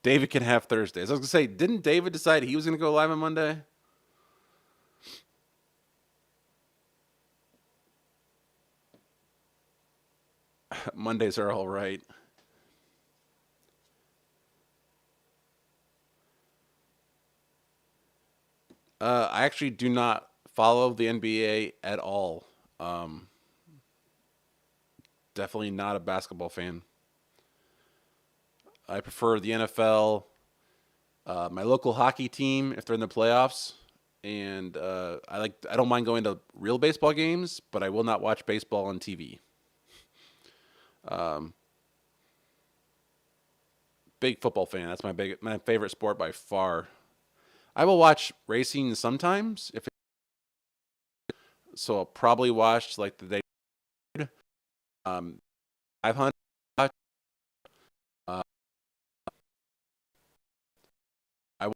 David can have Thursdays. I was gonna say, didn't David decide he was gonna go live on Monday? Mondays are all right. I actually do not follow the NBA at all. Um, Definitely not a basketball fan. I prefer the NFL My local hockey team, if they're in the playoffs, and I don't mind going to real baseball games, but I will not watch baseball on TV. Um, Big football fan. That's my favorite sport by far. I will watch racing sometimes so I'll probably watch like the day um 500 uh, I will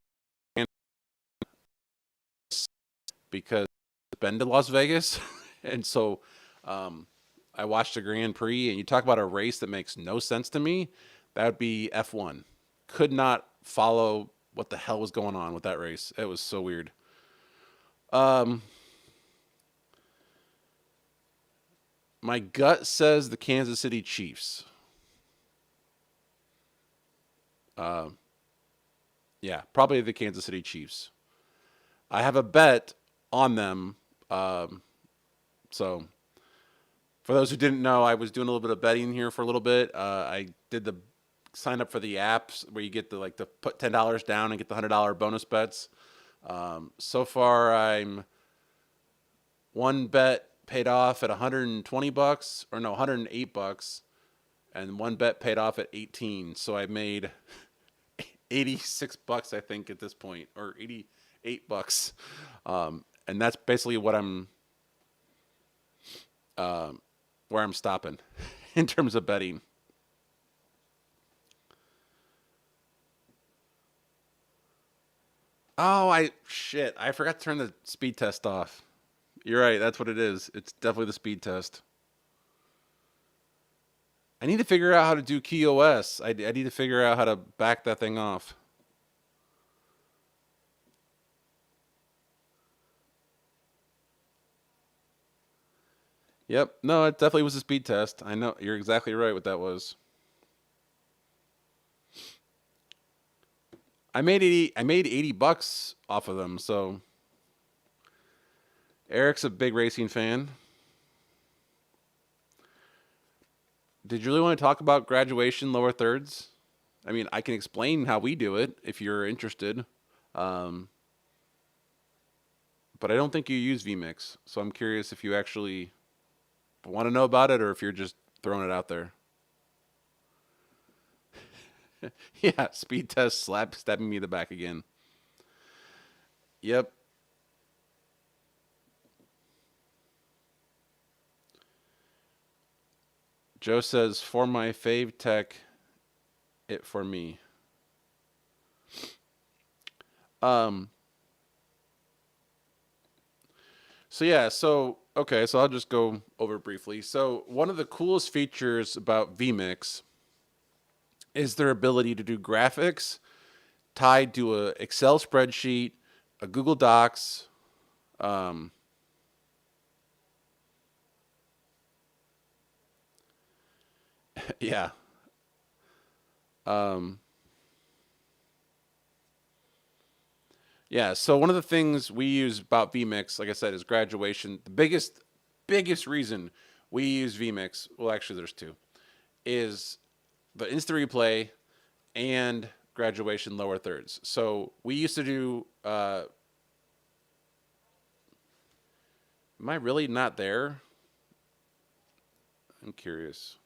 because I've been to Las Vegas and so um I watched the Grand Prix and you talk about a race that makes no sense to me, that would be F1. Could not follow what the hell was going on with that race. It was so weird. Um my gut says the Kansas City Chiefs. Um yeah, probably the Kansas City Chiefs. I have a bet on them. Um, so for those who didn't know, I was doing a little bit of betting here for a little bit. I did the sign up for the apps where you get the put $10 down and get the $100 bonus bets. So far, I'm one bet paid off at 120 bucks, or no, 108 bucks, and one bet paid off at 18. So I made 86 bucks, I think, at this point, or 88 bucks. And that's basically what um, where I'm stopping in terms of betting. Oh, I forgot to turn the speed test off. You're right, that's what it is. It's definitely the speed test. I need to figure out how to do KeyOS. I need to figure out how to back that thing off. Yep, no, it definitely was a speed test. I know you're exactly right what that was. I made 80 bucks off of them. So Eric's a big racing fan. Did you really want to talk about graduation lower thirds? I mean, I can explain how we do it if you're interested. Um, but I don't think you use vMix. So I'm curious if you actually want to know about it or if you're just throwing it out there. Yeah, speed test stabbing me in the back again. Yep. Joe says for my fave tech, it for me. Um. So yeah. So okay. So I'll just go over it briefly. So one of the coolest features about vMix is their ability to do graphics tied to a Excel spreadsheet, a Google Docs. Um, yeah. Um, yeah. So one of the things we use about vMix, like I said, is graduation. The biggest reason we use vMix, well, actually, there's two, is the instant replay and graduation lower thirds. So we used to do. Am I really not there? I'm curious.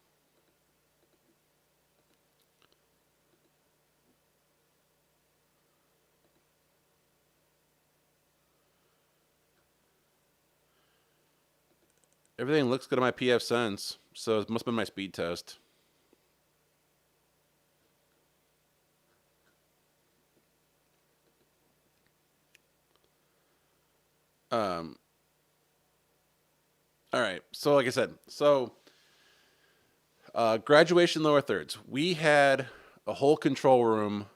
Everything looks good on my PF Sense, so it must have been my speed test. Um, all right. So like I said, graduation lower thirds. We had a whole control room,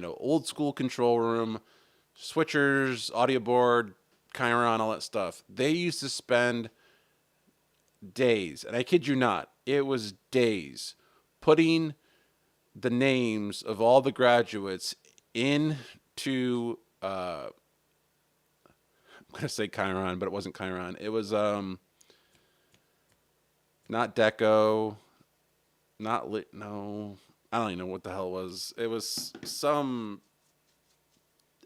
old school control room, switchers, audio board, Chiron, all that stuff. They used to spend days, and I kid you not, it was days, putting the names of all the graduates into I'm gonna say Chiron, but it wasn't Chiron. It was not Deco, not lit. No, I don't even know what the hell it was. It was some.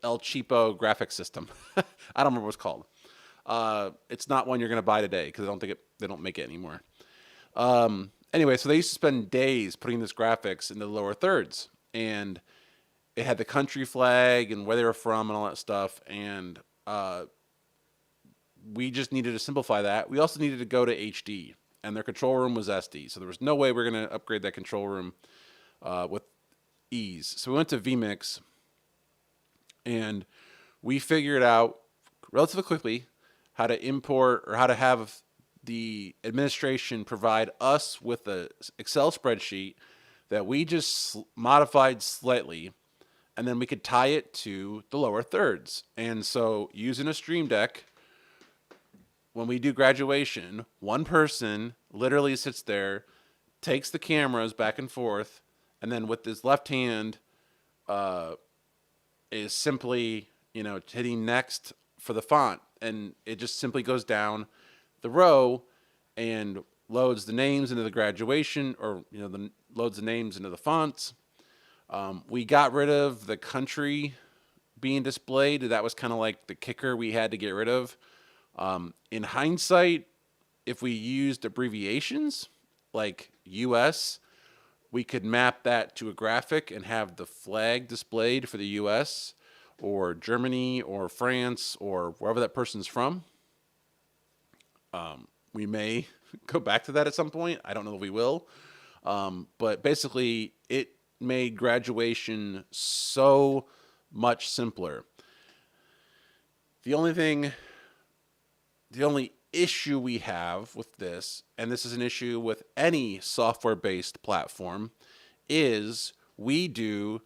El Cheapo graphics system. I don't remember what it's called. It's not one you're going to buy today because I don't think they don't make it anymore. Anyway, so they used to spend days putting this graphics in the lower thirds, and it had the country flag and where they were from and all that stuff. And we just needed to simplify that. We also needed to go to HD, and their control room was SD, so there was no way we were going to upgrade that control room with ease. So we went to vMix, and we figured out relatively quickly how to import or how to have the administration provide us with a Excel spreadsheet that we just modified slightly, and then we could tie it to the lower thirds. And so using a Stream Deck, when we do graduation, one person literally sits there, takes the cameras back and forth, and then with his left hand is simply, hitting next for the font. And it just simply goes down the row and loads the names into the graduation, or, loads the names into the fonts. We got rid of the country being displayed. That was kind of like the kicker we had to get rid of. In hindsight, if we used abbreviations like US, we could map that to a graphic and have the flag displayed for the US or Germany or France or wherever that person's from. We may go back to that at some point. I don't know if we will. But basically, it made graduation so much simpler. The only issue we have with this, and this is an issue with any software-based platform, is we do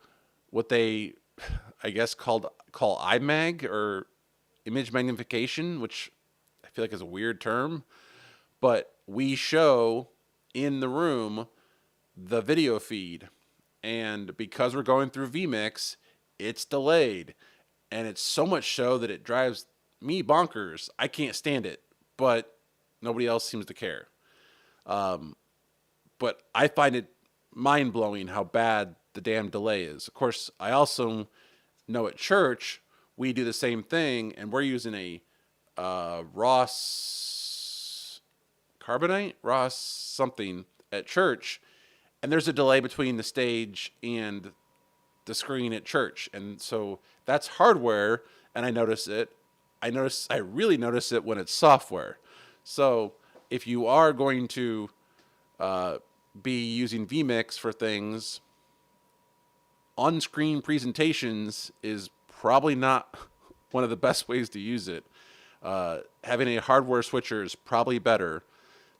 what they, I guess, call IMAG, or image magnification, which I feel like is a weird term, but we show in the room the video feed, and because we're going through vMix, it's delayed, and it's so much so that it drives me bonkers. I can't stand it, but nobody else seems to care. But I find it mind-blowing how bad the damn delay is. Of course, I also know at church we do the same thing, and we're using a Ross Carbonite, Ross something at church, and there's a delay between the stage and the screen at church, and so that's hardware, and I notice it. I really notice it when it's software. So if you are going to be using vMix for things, on-screen presentations is probably not one of the best ways to use it. Having a hardware switcher is probably better.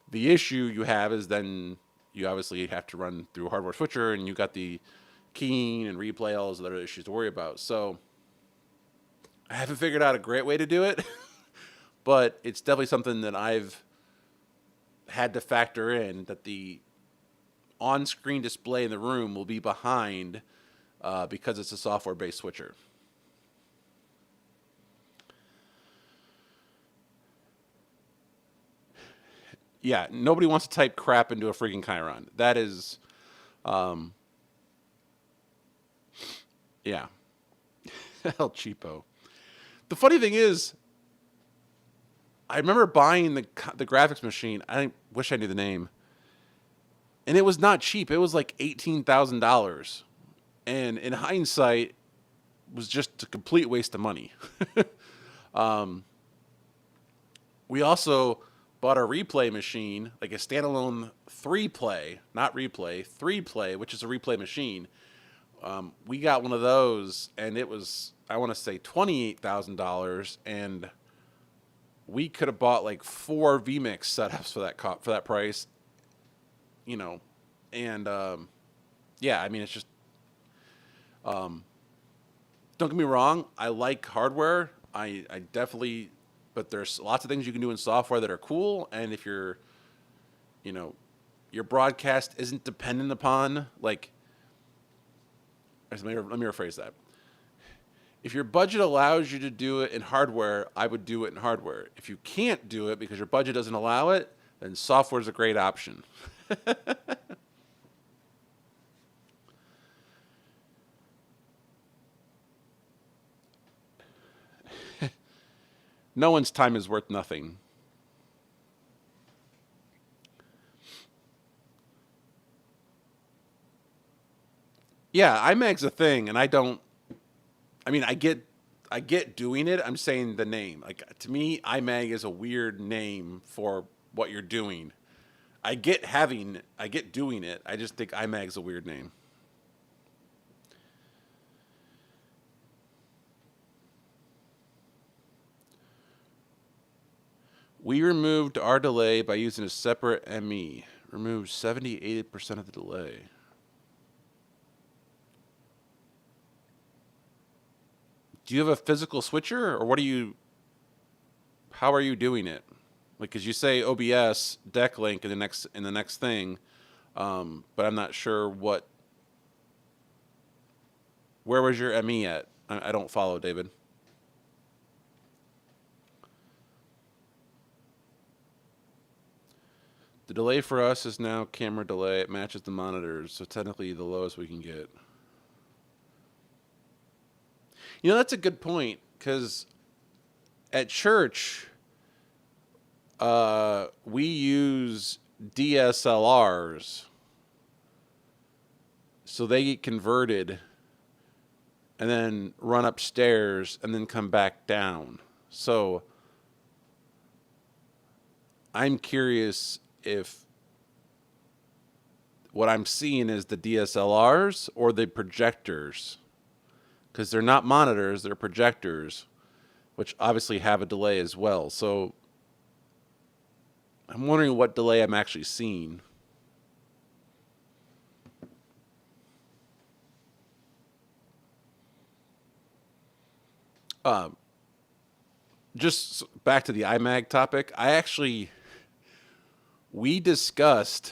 The issue you have is then you obviously have to run through a hardware switcher, and you got the keying and replay, all those other issues to worry about. So I haven't figured out a great way to do it, but it's definitely something that I've had to factor in, that the on-screen display in the room will be behind because it's a software-based switcher. Yeah, nobody wants to type crap into a freaking Chiron. That is, yeah, El Cheapo. The funny thing is, I remember buying the graphics machine. I wish I knew the name, and it was not cheap. It was like $18,000, and in hindsight, it was just a complete waste of money. We also bought a replay machine, like a standalone 3-play, not replay, 3-play, which is a replay machine. We got one of those, and it was, I want to say, $28,000, and we could have bought like 4 vMix setups for that price, and yeah, I mean, it's just, don't get me wrong, I like hardware, I definitely, but there's lots of things you can do in software that are cool, and if your broadcast isn't dependent upon, like, let me rephrase that. If your budget allows you to do it in hardware, I would do it in hardware. If you can't do it because your budget doesn't allow it, then software is a great option. No one's time is worth nothing. Yeah, IMAG's a thing, and I don't. I mean, I get doing it. I'm saying the name. Like to me, IMAG is a weird name for what you're doing. I get doing it. I just think IMAG's a weird name. We removed our delay by using a separate ME. Removed 70-80% of the delay. Do you have a physical switcher, or what are you? How are you doing it? Like, cause you say OBS deck link in the next thing, but I'm not sure what. Where was your ME at? I don't follow, David. The delay for us is now camera delay. It matches the monitors, so technically the lowest we can get. You know, that's a good point because at church, we use DSLRs, so they get converted and then run upstairs and then come back down. So I'm curious if what I'm seeing is the DSLRs or the projectors, because they're not monitors, they're projectors, which obviously have a delay as well. So I'm wondering what delay I'm actually seeing. Um, just back to the iMag topic. We discussed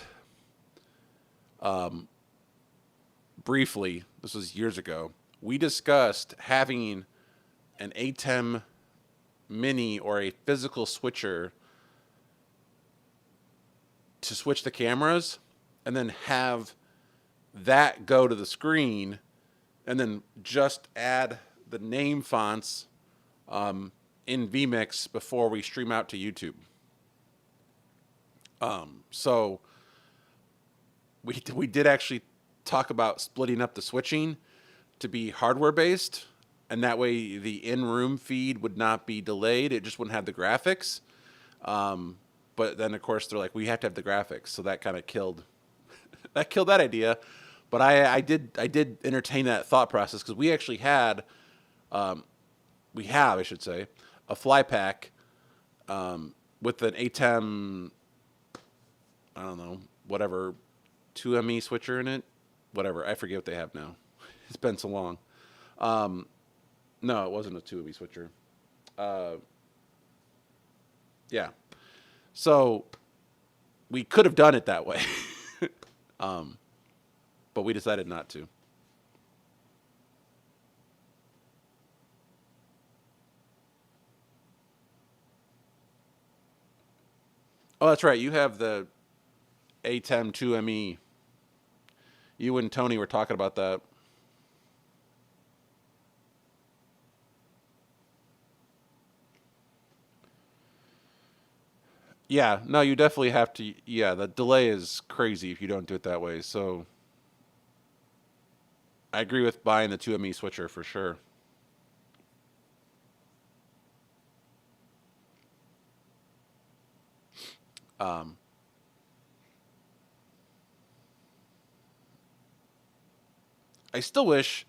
briefly, this was years ago, we discussed having an ATEM mini or a physical switcher to switch the cameras and then have that go to the screen and then just add the name fonts in vMix before we stream out to YouTube. So we did actually talk about splitting up the switching to be hardware based, and that way the in-room feed would not be delayed. It just wouldn't have the graphics. But then of course they're like, we have to have the graphics, so that kind of killed that killed that idea. But I did entertain that thought process because we actually had we have, I should say, a fly pack with an ATEM, I don't know, whatever, 2ME switcher in it. Whatever. I forget what they have now. It's been so long. No, it wasn't a 2ME switcher. Uh, yeah. So we could have done it that way. um, but we decided not to. Oh, that's right. You have the ATEM 2ME. You and Tony were talking about that. Yeah, no, you definitely have to. Yeah, the delay is crazy if you don't do it that way. So I agree with buying the 2ME switcher for sure. Um, I still wish,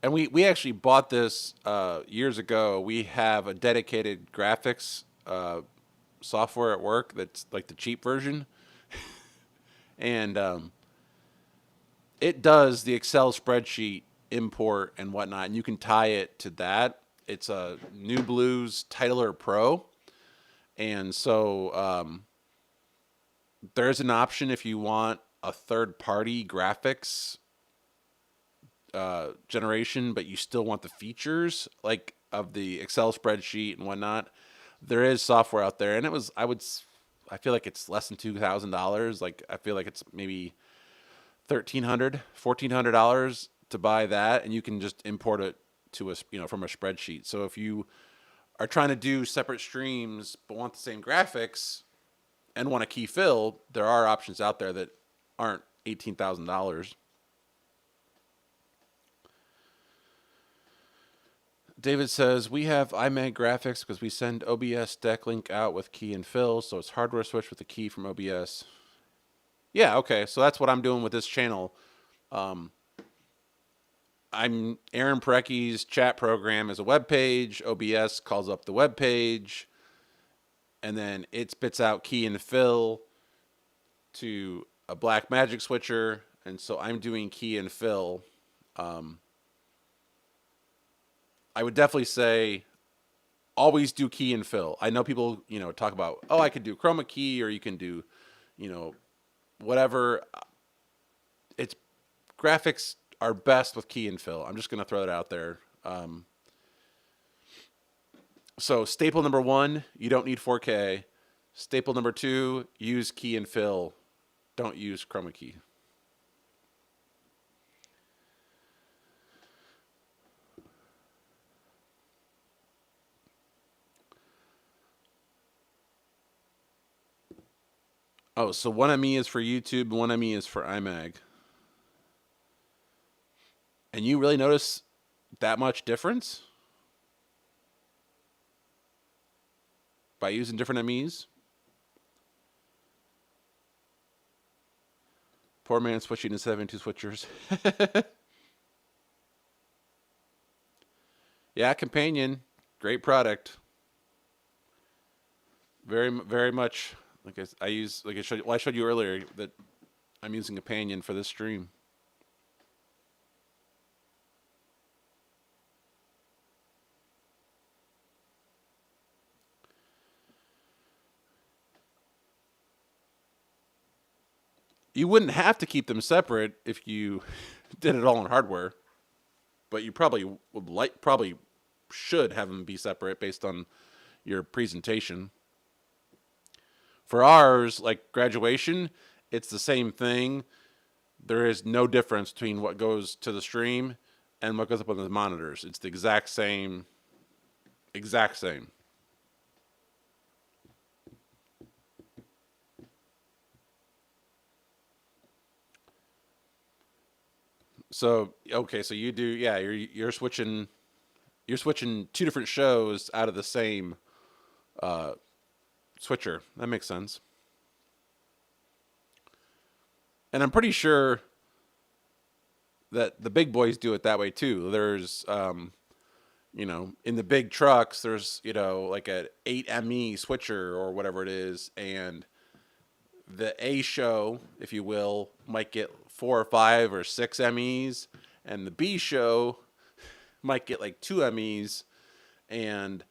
and we actually bought this years ago. We have a dedicated graphics software at work that's like the cheap version, and it does the Excel spreadsheet import and whatnot, and you can tie it to that. It's a New Blues Titler Pro, and so there's an option if you want a third party graphics generation, but you still want the features like of the Excel spreadsheet and whatnot. There is software out there, and I feel like it's less than $2,000. Like I feel like it's maybe 1,300, $1,400 to buy that, and you can just import it to from a spreadsheet. So if you are trying to do separate streams but want the same graphics and want a key fill, there are options out there that aren't $18,000. David says, we have iMag graphics because we send OBS deck link out with key and fill, so it's hardware switch with the key from OBS. Yeah, okay, so that's what I'm doing with this channel. I'm Aaron Parecki's chat program is a web page. OBS calls up the web page, and then it spits out key and fill to a Blackmagic switcher, and so I'm doing key and fill. I would definitely say always do key and fill. I know people, talk about, oh, I could do chroma key or you can do, whatever. It's graphics are best with key and fill. I'm just going to throw that out there. So staple number 1, you don't need 4K. Staple number 2, use key and fill. Don't use chroma key. Oh, so one ME is for YouTube, one ME is for iMag. And you really notice that much difference by using different MEs? Poor man switching to 7.2 switchers. Yeah, Companion, great product. Very, very much. Like I showed you earlier that I'm using Companion for this stream. You wouldn't have to keep them separate if you did it all in hardware, but you probably should have them be separate based on your presentation. For ours, like graduation, it's the same thing. There is no difference between what goes to the stream and what goes up on the monitors. It's the exact same. Exact same. So okay, so you do, yeah. You're switching 2 different shows out of the same switcher. That makes sense. And I'm pretty sure that the big boys do it that way too. There's, in the big trucks, there's, like a 8ME switcher or whatever it is, and the A show, if you will, might get 4 or 5 or 6 MEs, and the B show might get like 2 MEs, and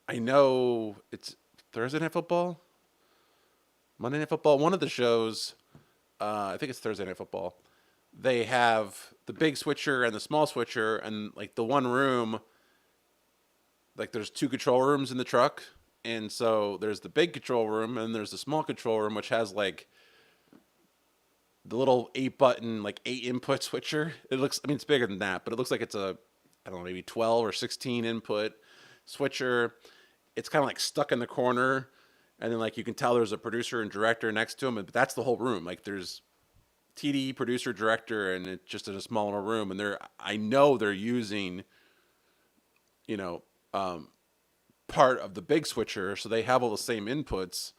I know it's Thursday Night Football, Monday Night Football, one of the shows, I think it's Thursday Night Football, they have the big switcher and the small switcher, and like the one room, like there's 2 control rooms in the truck, and so there's the big control room and there's the small control room, which has like the little 8-button, like 8-input switcher. It looks, I mean, it's bigger than that, but it looks like it's a, I don't know, maybe 12 or 16 input switcher. It's kind of like stuck in the corner, and then like you can tell there's a producer and director next to him, but that's the whole room. Like there's TD, producer, director, and it's just in a smaller room. And I know they're using, part of the big switcher, so they have all the same inputs.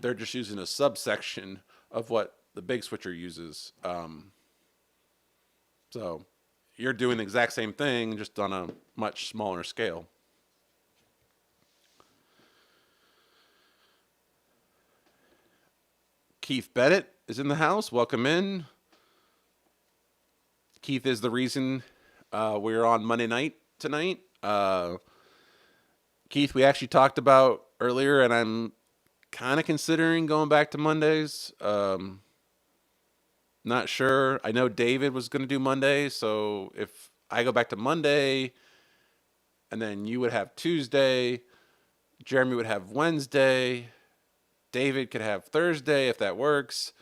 They're just using a subsection of what the big switcher uses. So you're doing the exact same thing, just on a much smaller scale. Keith Bennett is in the house. Welcome in. Keith is the reason we're on Monday night tonight. Keith, we actually talked about earlier, and I'm kind of considering going back to Mondays. Not sure. I know David was going to do Monday, so if I go back to Monday, and then you would have Tuesday, Jeremy would have Wednesday, David could have Thursday if that works.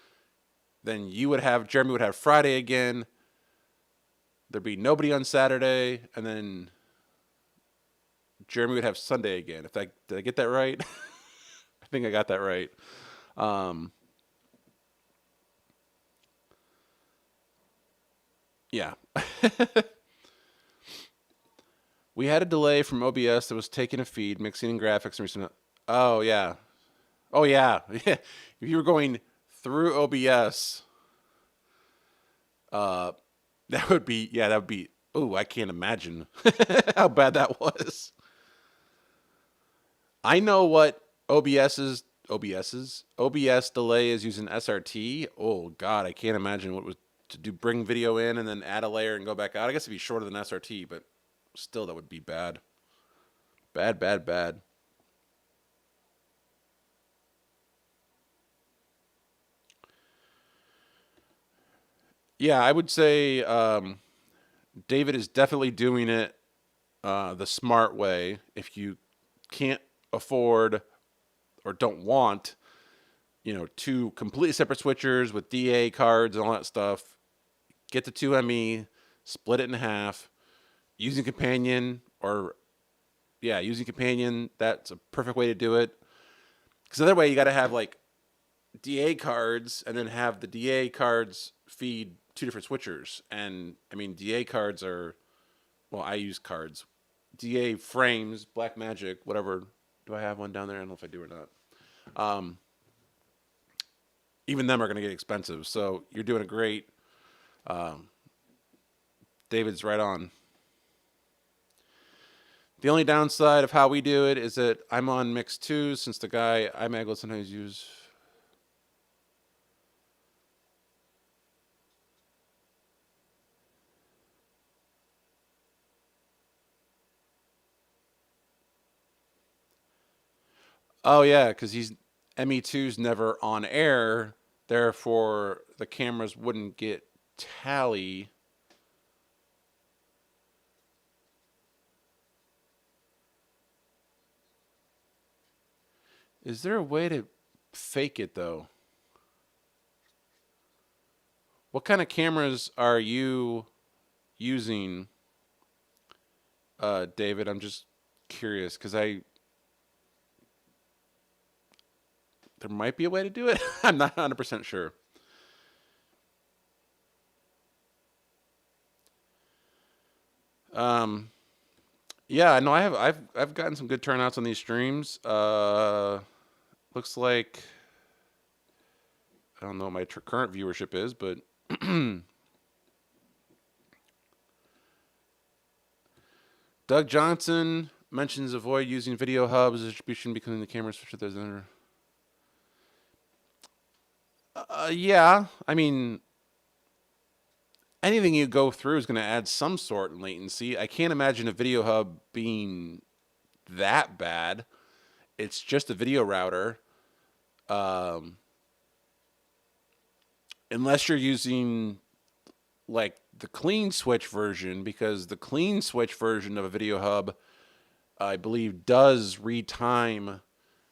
Then Jeremy would have Friday again. There'd be nobody on Saturday, and then Jeremy would have Sunday again. If that did I get that right? I think I got that right. Um, yeah, we had a delay from OBS that was taking a feed, mixing in graphics and recent. Oh yeah, oh yeah, yeah. If you were going through OBS, uh, that would be yeah, that would be. Oh, I can't imagine how bad that was. I know what OBS delay is using SRT. Oh God, I can't imagine what it was to do bring video in and then add a layer and go back out. I guess it'd be shorter than SRT, but still that would be bad. Bad, bad, bad. Yeah, I would say David is definitely doing it the smart way. If you can't afford or don't want, two completely separate switchers with DA cards and all that stuff, get the 2ME, split it in half, using Companion or yeah, using Companion. That's a perfect way to do it. Because other way, you got to have like DA cards and then have the DA cards feed two different switchers. And I mean, DA cards are well, I use cards. DA frames, Black Magic, whatever. Do I have one down there? I don't know if I do or not. Um, Even them are going to get expensive. So you're doing a great. Um, David's right on. The only downside of how we do it is that I'm on mix 2 since the guy iMag will sometimes use. Oh yeah, because he's ME2's never on air, therefore the cameras wouldn't get tally. Is there a way to fake it though? What kind of cameras are you using, David? I'm just curious because I there might be a way to do it. I'm not 100% sure. Um, yeah, no, I've gotten some good turnouts on these streams. Looks like I don't know what my current viewership is, but Doug Johnson mentions avoid using video hubs distribution because the camera switch there's another. Yeah, I mean anything you go through is going to add some sort of latency. I can't imagine a video hub being that bad. It's just a video router. Um, Unless you're using like the clean switch version, because the clean switch version of a video hub, I believe, does retime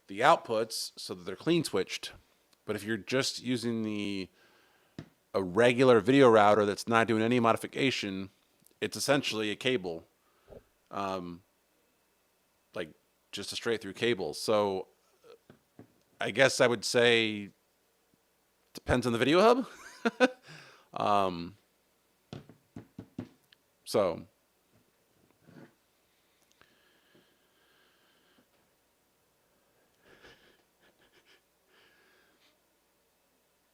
the outputs so that they're clean switched. But if you're just using a regular video router that's not doing any modification, it's essentially a cable, um, like just a straight through cable. So I guess I would say depends on the video hub. um, so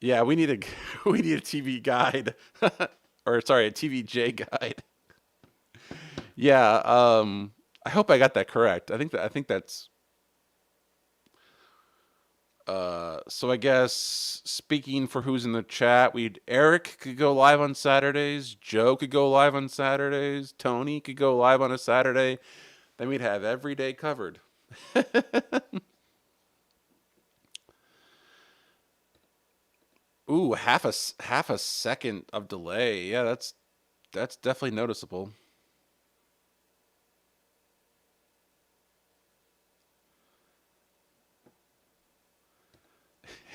yeah, we need a we need a TV guide, or sorry, a TVJ guide. Yeah, I hope I got that correct. I think that's so I guess speaking for who's in the chat, we'd Eric could go live on Saturdays, Joe could go live on Saturdays, Tony could go live on a Saturday. Then we'd have every day covered. Ooh, half a second of delay. Yeah, that's definitely noticeable.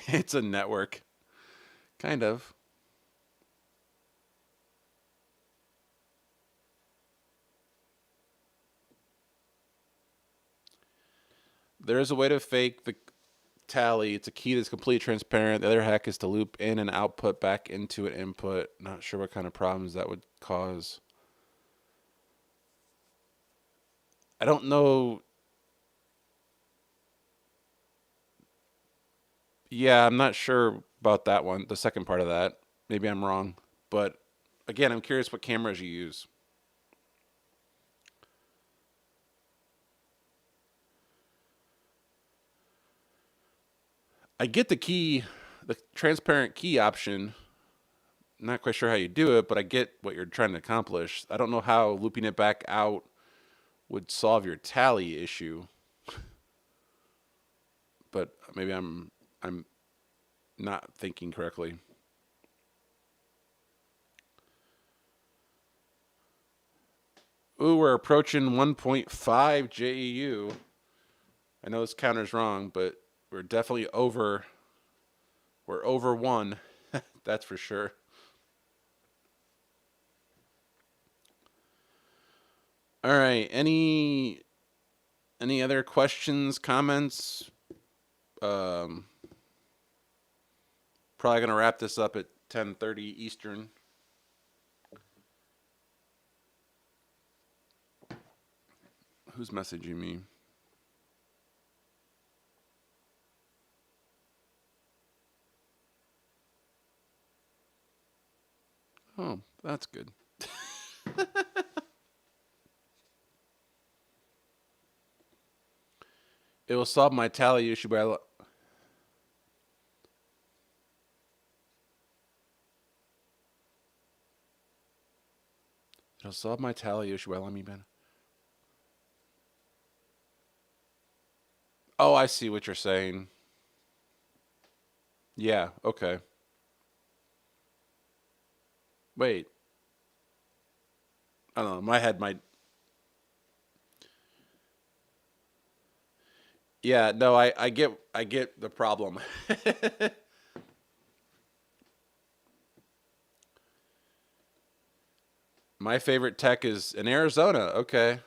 It's a network, kind of. There is a way to fake the tally. It's a key that's completely transparent. The other hack is to loop in an output back into an input. Not sure what kind of problems that would cause. I don't know. Yeah, I'm not sure about that one, the second part of that. Maybe I'm wrong. But again, I'm curious what cameras you use. I get the key, the transparent key option. Not quite sure how you do it, but I get what you're trying to accomplish. I don't know how looping it back out would solve your tally issue, but maybe I'm not thinking correctly. Ooh, we're approaching 1.5 JEU. I know this counter's wrong, but we're definitely over. We're over one. That's for sure. All right. Any other questions, comments? Um, Probably gonna wrap this up at 10:30 Eastern. Who's messaging me? Oh, that's good. It will solve my tally issue by. It'll solve my tally issue by letting me ban. Oh, I see what you're saying. Yeah. Okay. Wait. I don't know. My head might. Yeah. No. I get the problem. My favorite tech is in Arizona. Okay.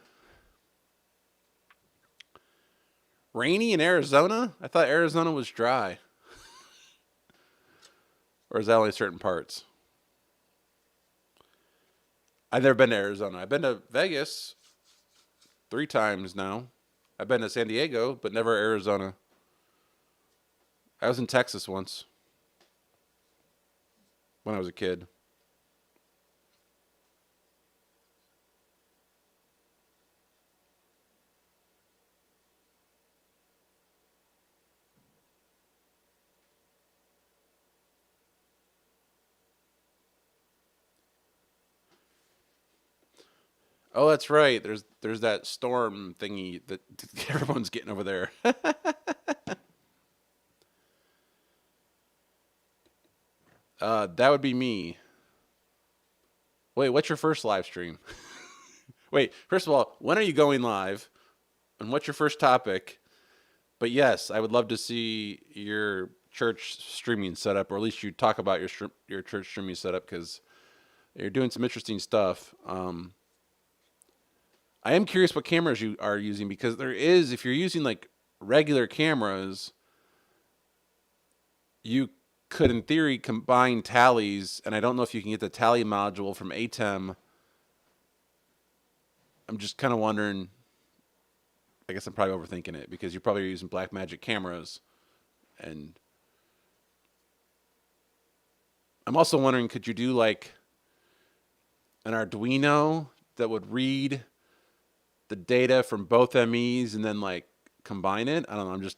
Rainy in Arizona? I thought Arizona was dry. Or is that only certain parts? I've never been to Arizona. I've been to Vegas 3 times now. I've been to San Diego, but never Arizona. I was in Texas once when I was a kid. Oh, that's right. There's that storm thingy that everyone's getting over there. That would be me. Wait, what's your first live stream? Wait, first of all, when are you going live? And what's your first topic? But yes, I would love to see your church streaming setup, or at least you talk about your church streaming setup because you're doing some interesting stuff. I am curious what cameras you are using because there is, if you're using like regular cameras, you could in theory combine tallies, and I don't know if you can get the tally module from ATEM. I'm just kind of wondering. I guess I'm probably overthinking it because you probably are using Blackmagic cameras, and I'm also wondering, could you do like an Arduino that would read the data from both MEs and then like combine it? I don't know. I'm just.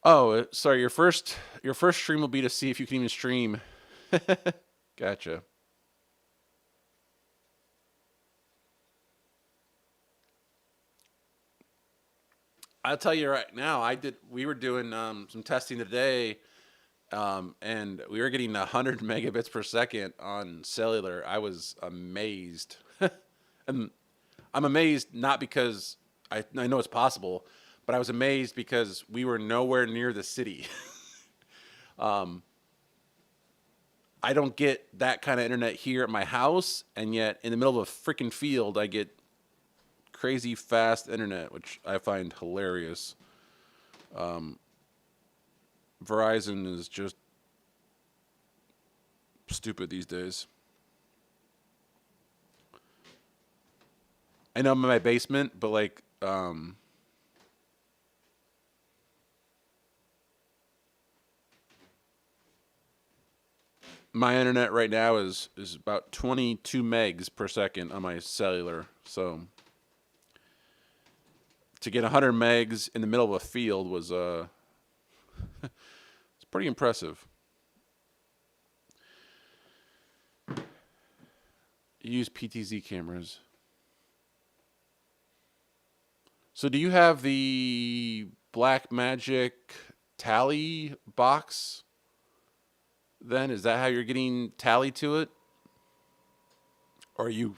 Oh, sorry. Your first stream will be to see if you can even stream. Gotcha. I'll tell you right now. We were doing some testing today, and we were getting 100 megabits per second on cellular. I was amazed, and I'm amazed not because I know it's possible, but I was amazed because we were nowhere near the city. um, I don't get that kind of internet here at my house, and yet in the middle of a freaking field, I get crazy fast internet, which I find hilarious. Verizon is just stupid these days. I know I'm in my basement, but like, my internet right now is about 22 megs per second on my cellular. So to get 100 megs in the middle of a field was it's pretty impressive. Use PTZ cameras. So do you have the Black Magic Tally box? Then is that how you're getting Tally to it? Or you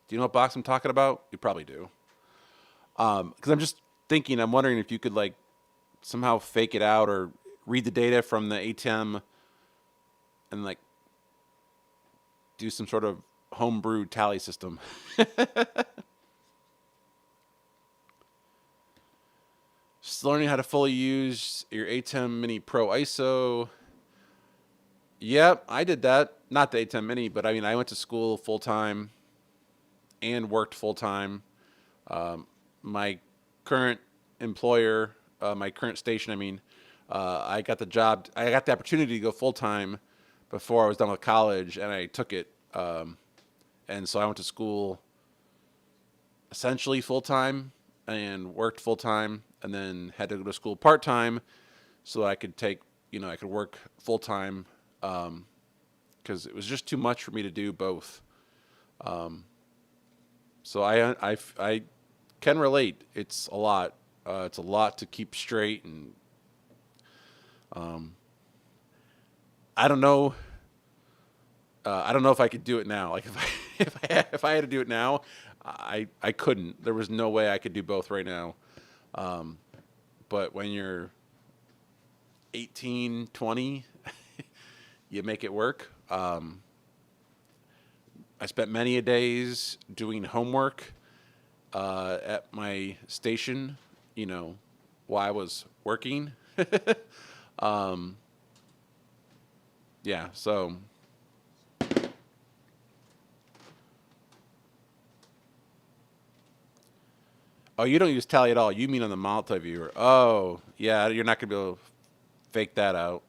do you know what box I'm talking about? You probably do. Because I'm just thinking, I'm wondering if you could like somehow fake it out or read the data from the ATEM and like do some sort of homebrew tally system. Just learning how to fully use your ATEM Mini Pro ISO. Yep, I did that. Not the ATEM Mini, but I mean, I went to school full time and worked full time. My current employer, my current station, I mean, I got the job, I got the opportunity to go full time before I was done with college, and I took it. And so I went to school essentially full time and worked full time, and then had to go to school part time so I could take, I could work full time because it was just too much for me to do both. So I can relate. It's a lot. It's a lot to keep straight, and I don't know. I don't know if I could do it now. Like if I if I had to do it now, I couldn't. There was no way I could do both right now. But when you're 18, 20, you make it work. I spent many a days doing homework at my station, while I was working. um, yeah, so. Oh, you don't use Tally at all. You mean on the multi-viewer. Oh, yeah, you're not going to be able to fake that out.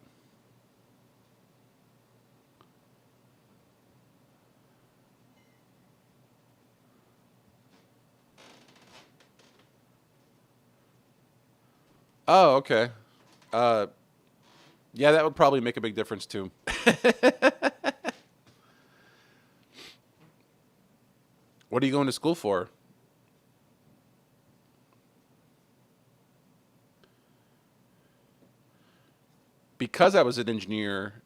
Oh, okay. Uh, yeah, that would probably make a big difference too. What are you going to school for? Because I was an engineer,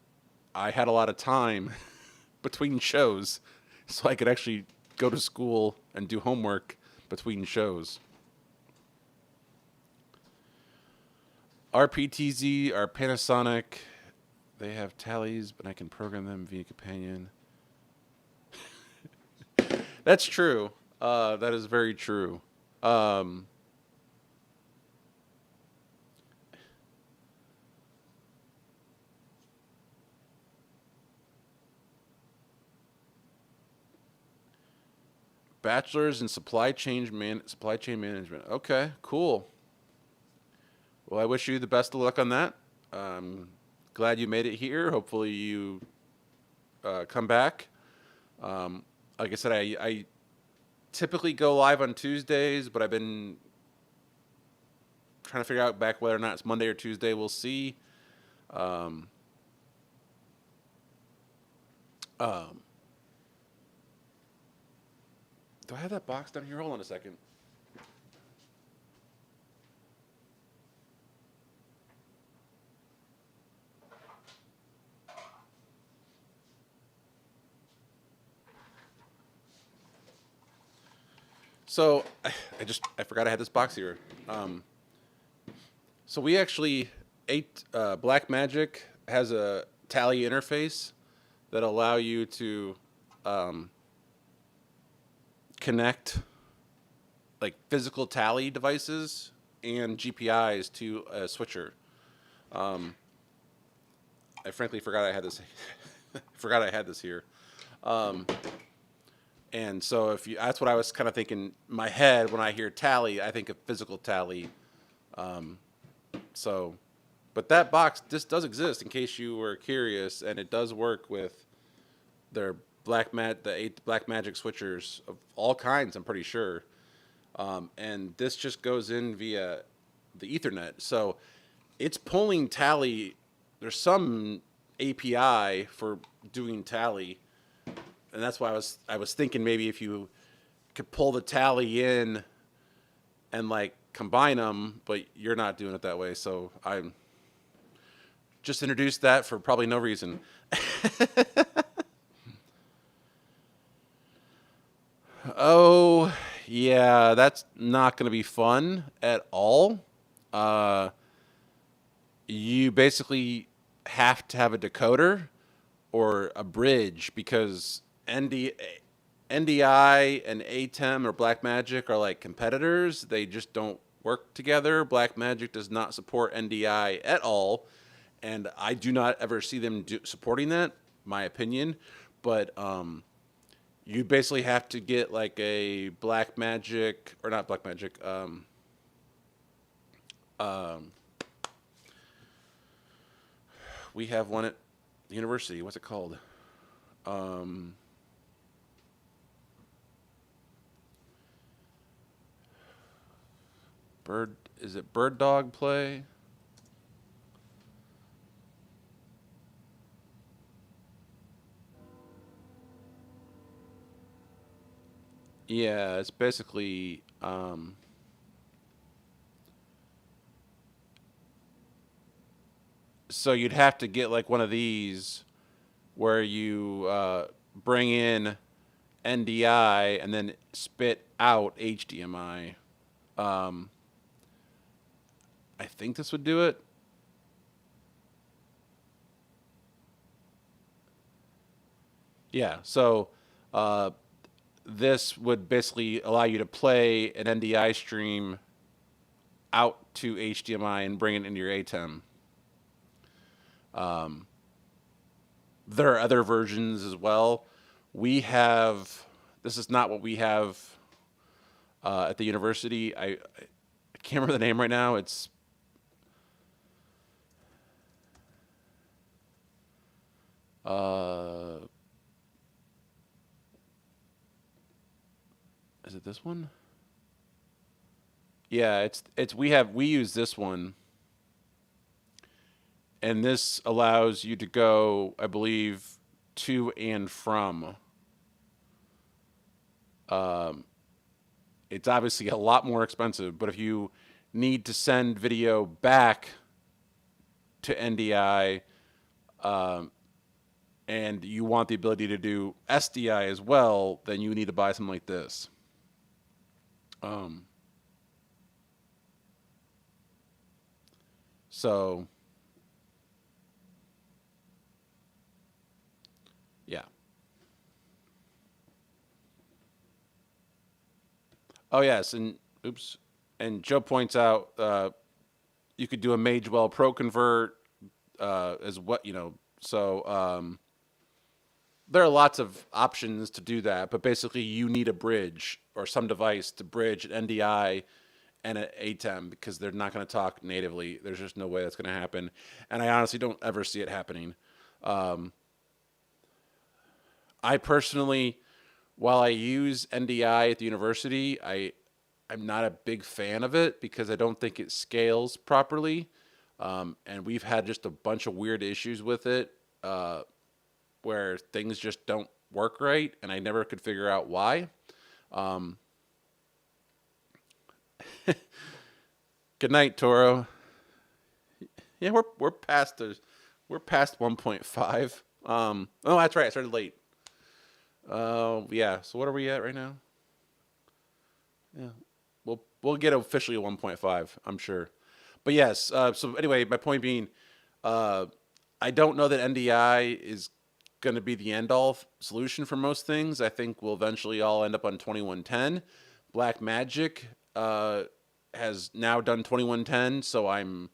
I had a lot of time between shows, so I could actually go to school and do homework between shows. RPTZ, our Panasonic, they have tallies, but I can program them via companion. That's true. That is very true. Um, Bachelor's in supply chain management. Okay, cool. Well, I wish you the best of luck on that. Glad you made it here. Hopefully, you come back. Like I said, I typically go live on Tuesdays, but I've been trying to figure out back whether or not it's Monday or Tuesday. We'll see. Um, um, do I have that box down here? Hold on a second. So I forgot I had this box here. So we actually ate Black Magic. has a Tally interface that allow you to um, connect like physical Tally devices and GPIs to a switcher. Um, I frankly forgot I had this. Forgot I had this here. Um, and so if you, that's what I was kind of thinking in my head when I hear Tally. I think of physical Tally. Um, so, but that box, this does exist in case you were curious, and it does work with their the 8 Black Magic switchers of all kinds. I'm pretty sure. And this just goes in via the Ethernet. So it's pulling Tally. There's some API for doing Tally, and that's why I was thinking maybe if you could pull the Tally in and like combine them, but you're not doing it that way. So I just introduced that for probably no reason. Oh, yeah, that's not going to be fun at all. Uh, you basically have to have a decoder or a bridge because NDI and ATEM or Blackmagic are like competitors. They just don't work together. Blackmagic does not support NDI at all, and I do not ever see them supporting that. My opinion, but you basically have to get like a Blackmagic or not Blackmagic. Um, we have one at the university. What's it called? Um, Bird is it Bird Dog Play? Yeah, it's basically so you'd have to get like one of these where you bring in NDI and then spit out HDMI. Um, I think this would do it. Yeah, so uh, this would basically allow you to play an NDI stream out to HDMI and bring it into your ATEM. Um, there are other versions as well. We have this is not what we have at the university. I can't remember the name right now. It's uh, is it this one? Yeah, it's we use this one, and this allows you to go, I believe, to and from. Um, it's obviously a lot more expensive, but if you need to send video back to NDI, um, and you want the ability to do SDI as well, then you need to buy something like this. Um, so yeah. Oh yes, and oops. And Joe points out you could do a Magewell Pro convert as what you know. So there are lots of options to do that, but basically you need a bridge or some device to bridge an NDI and an ATEM because they're not going to talk natively. There's just no way that's going to happen, and I honestly don't ever see it happening. Um, I personally, while I use NDI at the university, I'm not a big fan of it because I don't think it scales properly, and we've had just a bunch of weird issues with it. Where things just don't work right, and I never could figure out why. Um, Good night, Toro. Yeah, we're past 1.5. Oh, that's right. I started late. Yeah. So what are we at right now? Yeah, we'll get officially a 1.5. I'm sure. But yes. So anyway, my point being, uh, I don't know that NDI is going to be the end all solution for most things. I think we'll eventually all end up on 2110. Black Magic has now done 2110, so I'm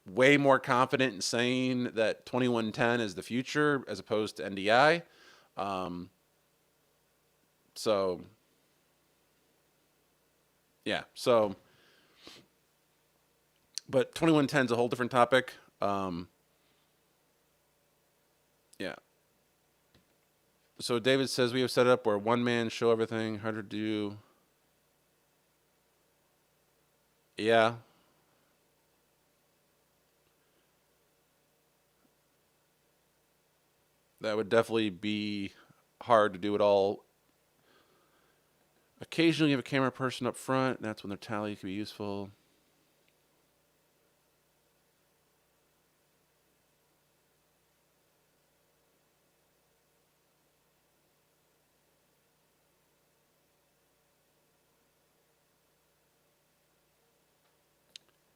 way more confident in saying that 2110 is the future as opposed to NDI. Um, so yeah, so but 2110 is a whole different topic. Yeah. So David says we have set up where one man show everything, hard to do. Yeah, that would definitely be hard to do it all. Occasionally, you have a camera person up front. And that's when their tally can be useful.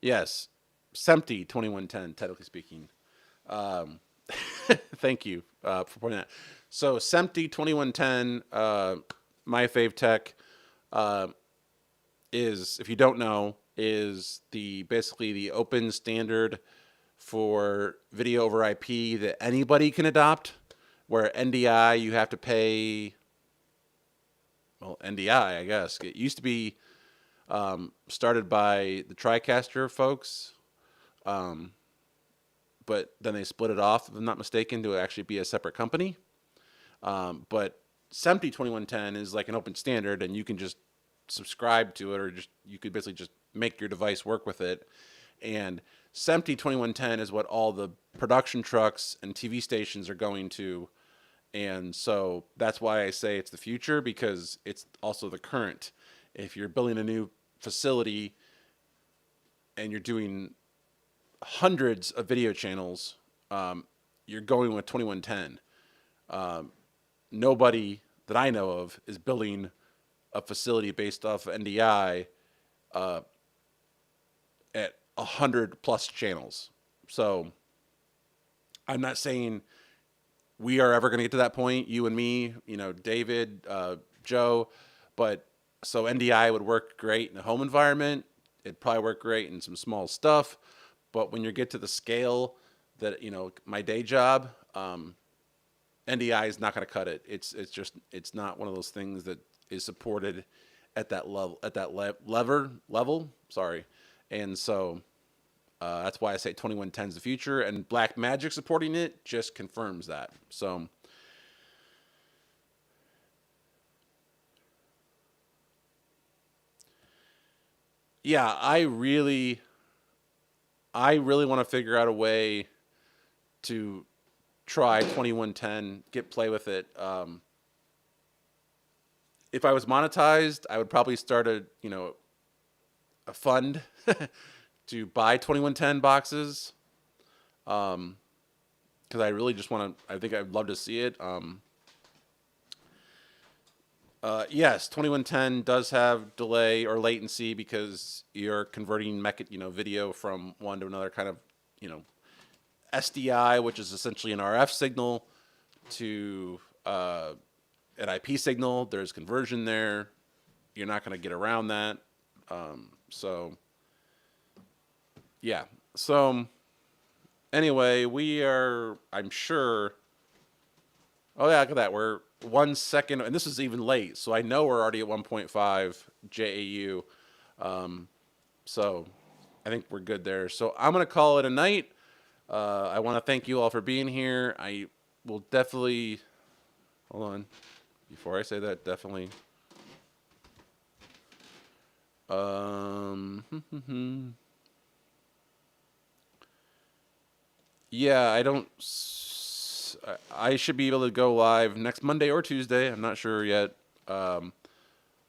Yes, SEMPTY 2110, technically speaking. Um, thank you for pointing that. So SEMPTY 2110, my fave tech, uh, is, if you don't know, is the basically the open standard for video over IP that anybody can adopt. Where NDI you have to pay, well, NDI I guess it used to be started by the TriCaster folks, um, but then they split it off, if I'm not mistaken, to actually be a separate company. But SEMPTY 2110 is like an open standard, and you can just subscribe to it, or just you could basically just make your device work with it. And SEMPTY 2110 is what all the production trucks and TV stations are going to. And so that's why I say it's the future, because it's also the current. If you're building a new facility and you're doing hundreds of video channels, you're going with 2110. Nobody that I know of is building a facility based off of NDI at 100 plus channels. So I'm not saying we are ever going to get to that point, you and me, David, Joe, but so NDI would work great in a home environment. It'd probably work great in some small stuff, but when you get to the scale that my day job, NDI is not going to cut it. It's not one of those things that is supported at that level. Sorry, and so that's why I say 2110 is the future, and Black Magic supporting it just confirms that. So yeah, I really want to figure out a way to try 2110, get play with it. If I was monetized, I would probably start a fund to buy 2110 boxes. Because I really just want to. I think I'd love to see it. Yes, 2110 does have delay or latency because you're converting video from one to another, kind of you know SDI, which is essentially an RF signal, to an IP signal. There's conversion there. You're not going to get around that. So yeah. So anyway, we are. I'm sure. Oh yeah, look at that. We're 1 second, and this is even late. So I know we're already at 1.5 JAU. So I think we're good there. So I'm gonna call it a night. I want to thank you all for being here. I will definitely hold on before I say that. Definitely. Yeah, I don't. I should be able to go live next Monday or Tuesday. I'm not sure yet. Um,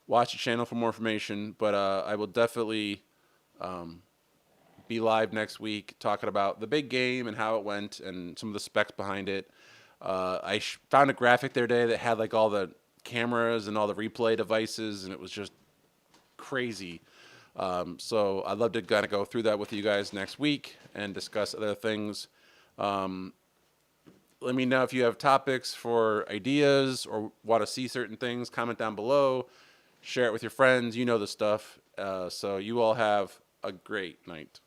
watch the channel for more information, but I will definitely be live next week talking about the big game and how it went and some of the specs behind it. I found a graphic the other day that had like all the cameras and all the replay devices, and it was just crazy. So I'd love to kind of go through that with you guys next week and discuss other things. Let me know if you have topics for ideas or want to see certain things. Comment down below. Share it with your friends. You know the stuff. So you all have a great night.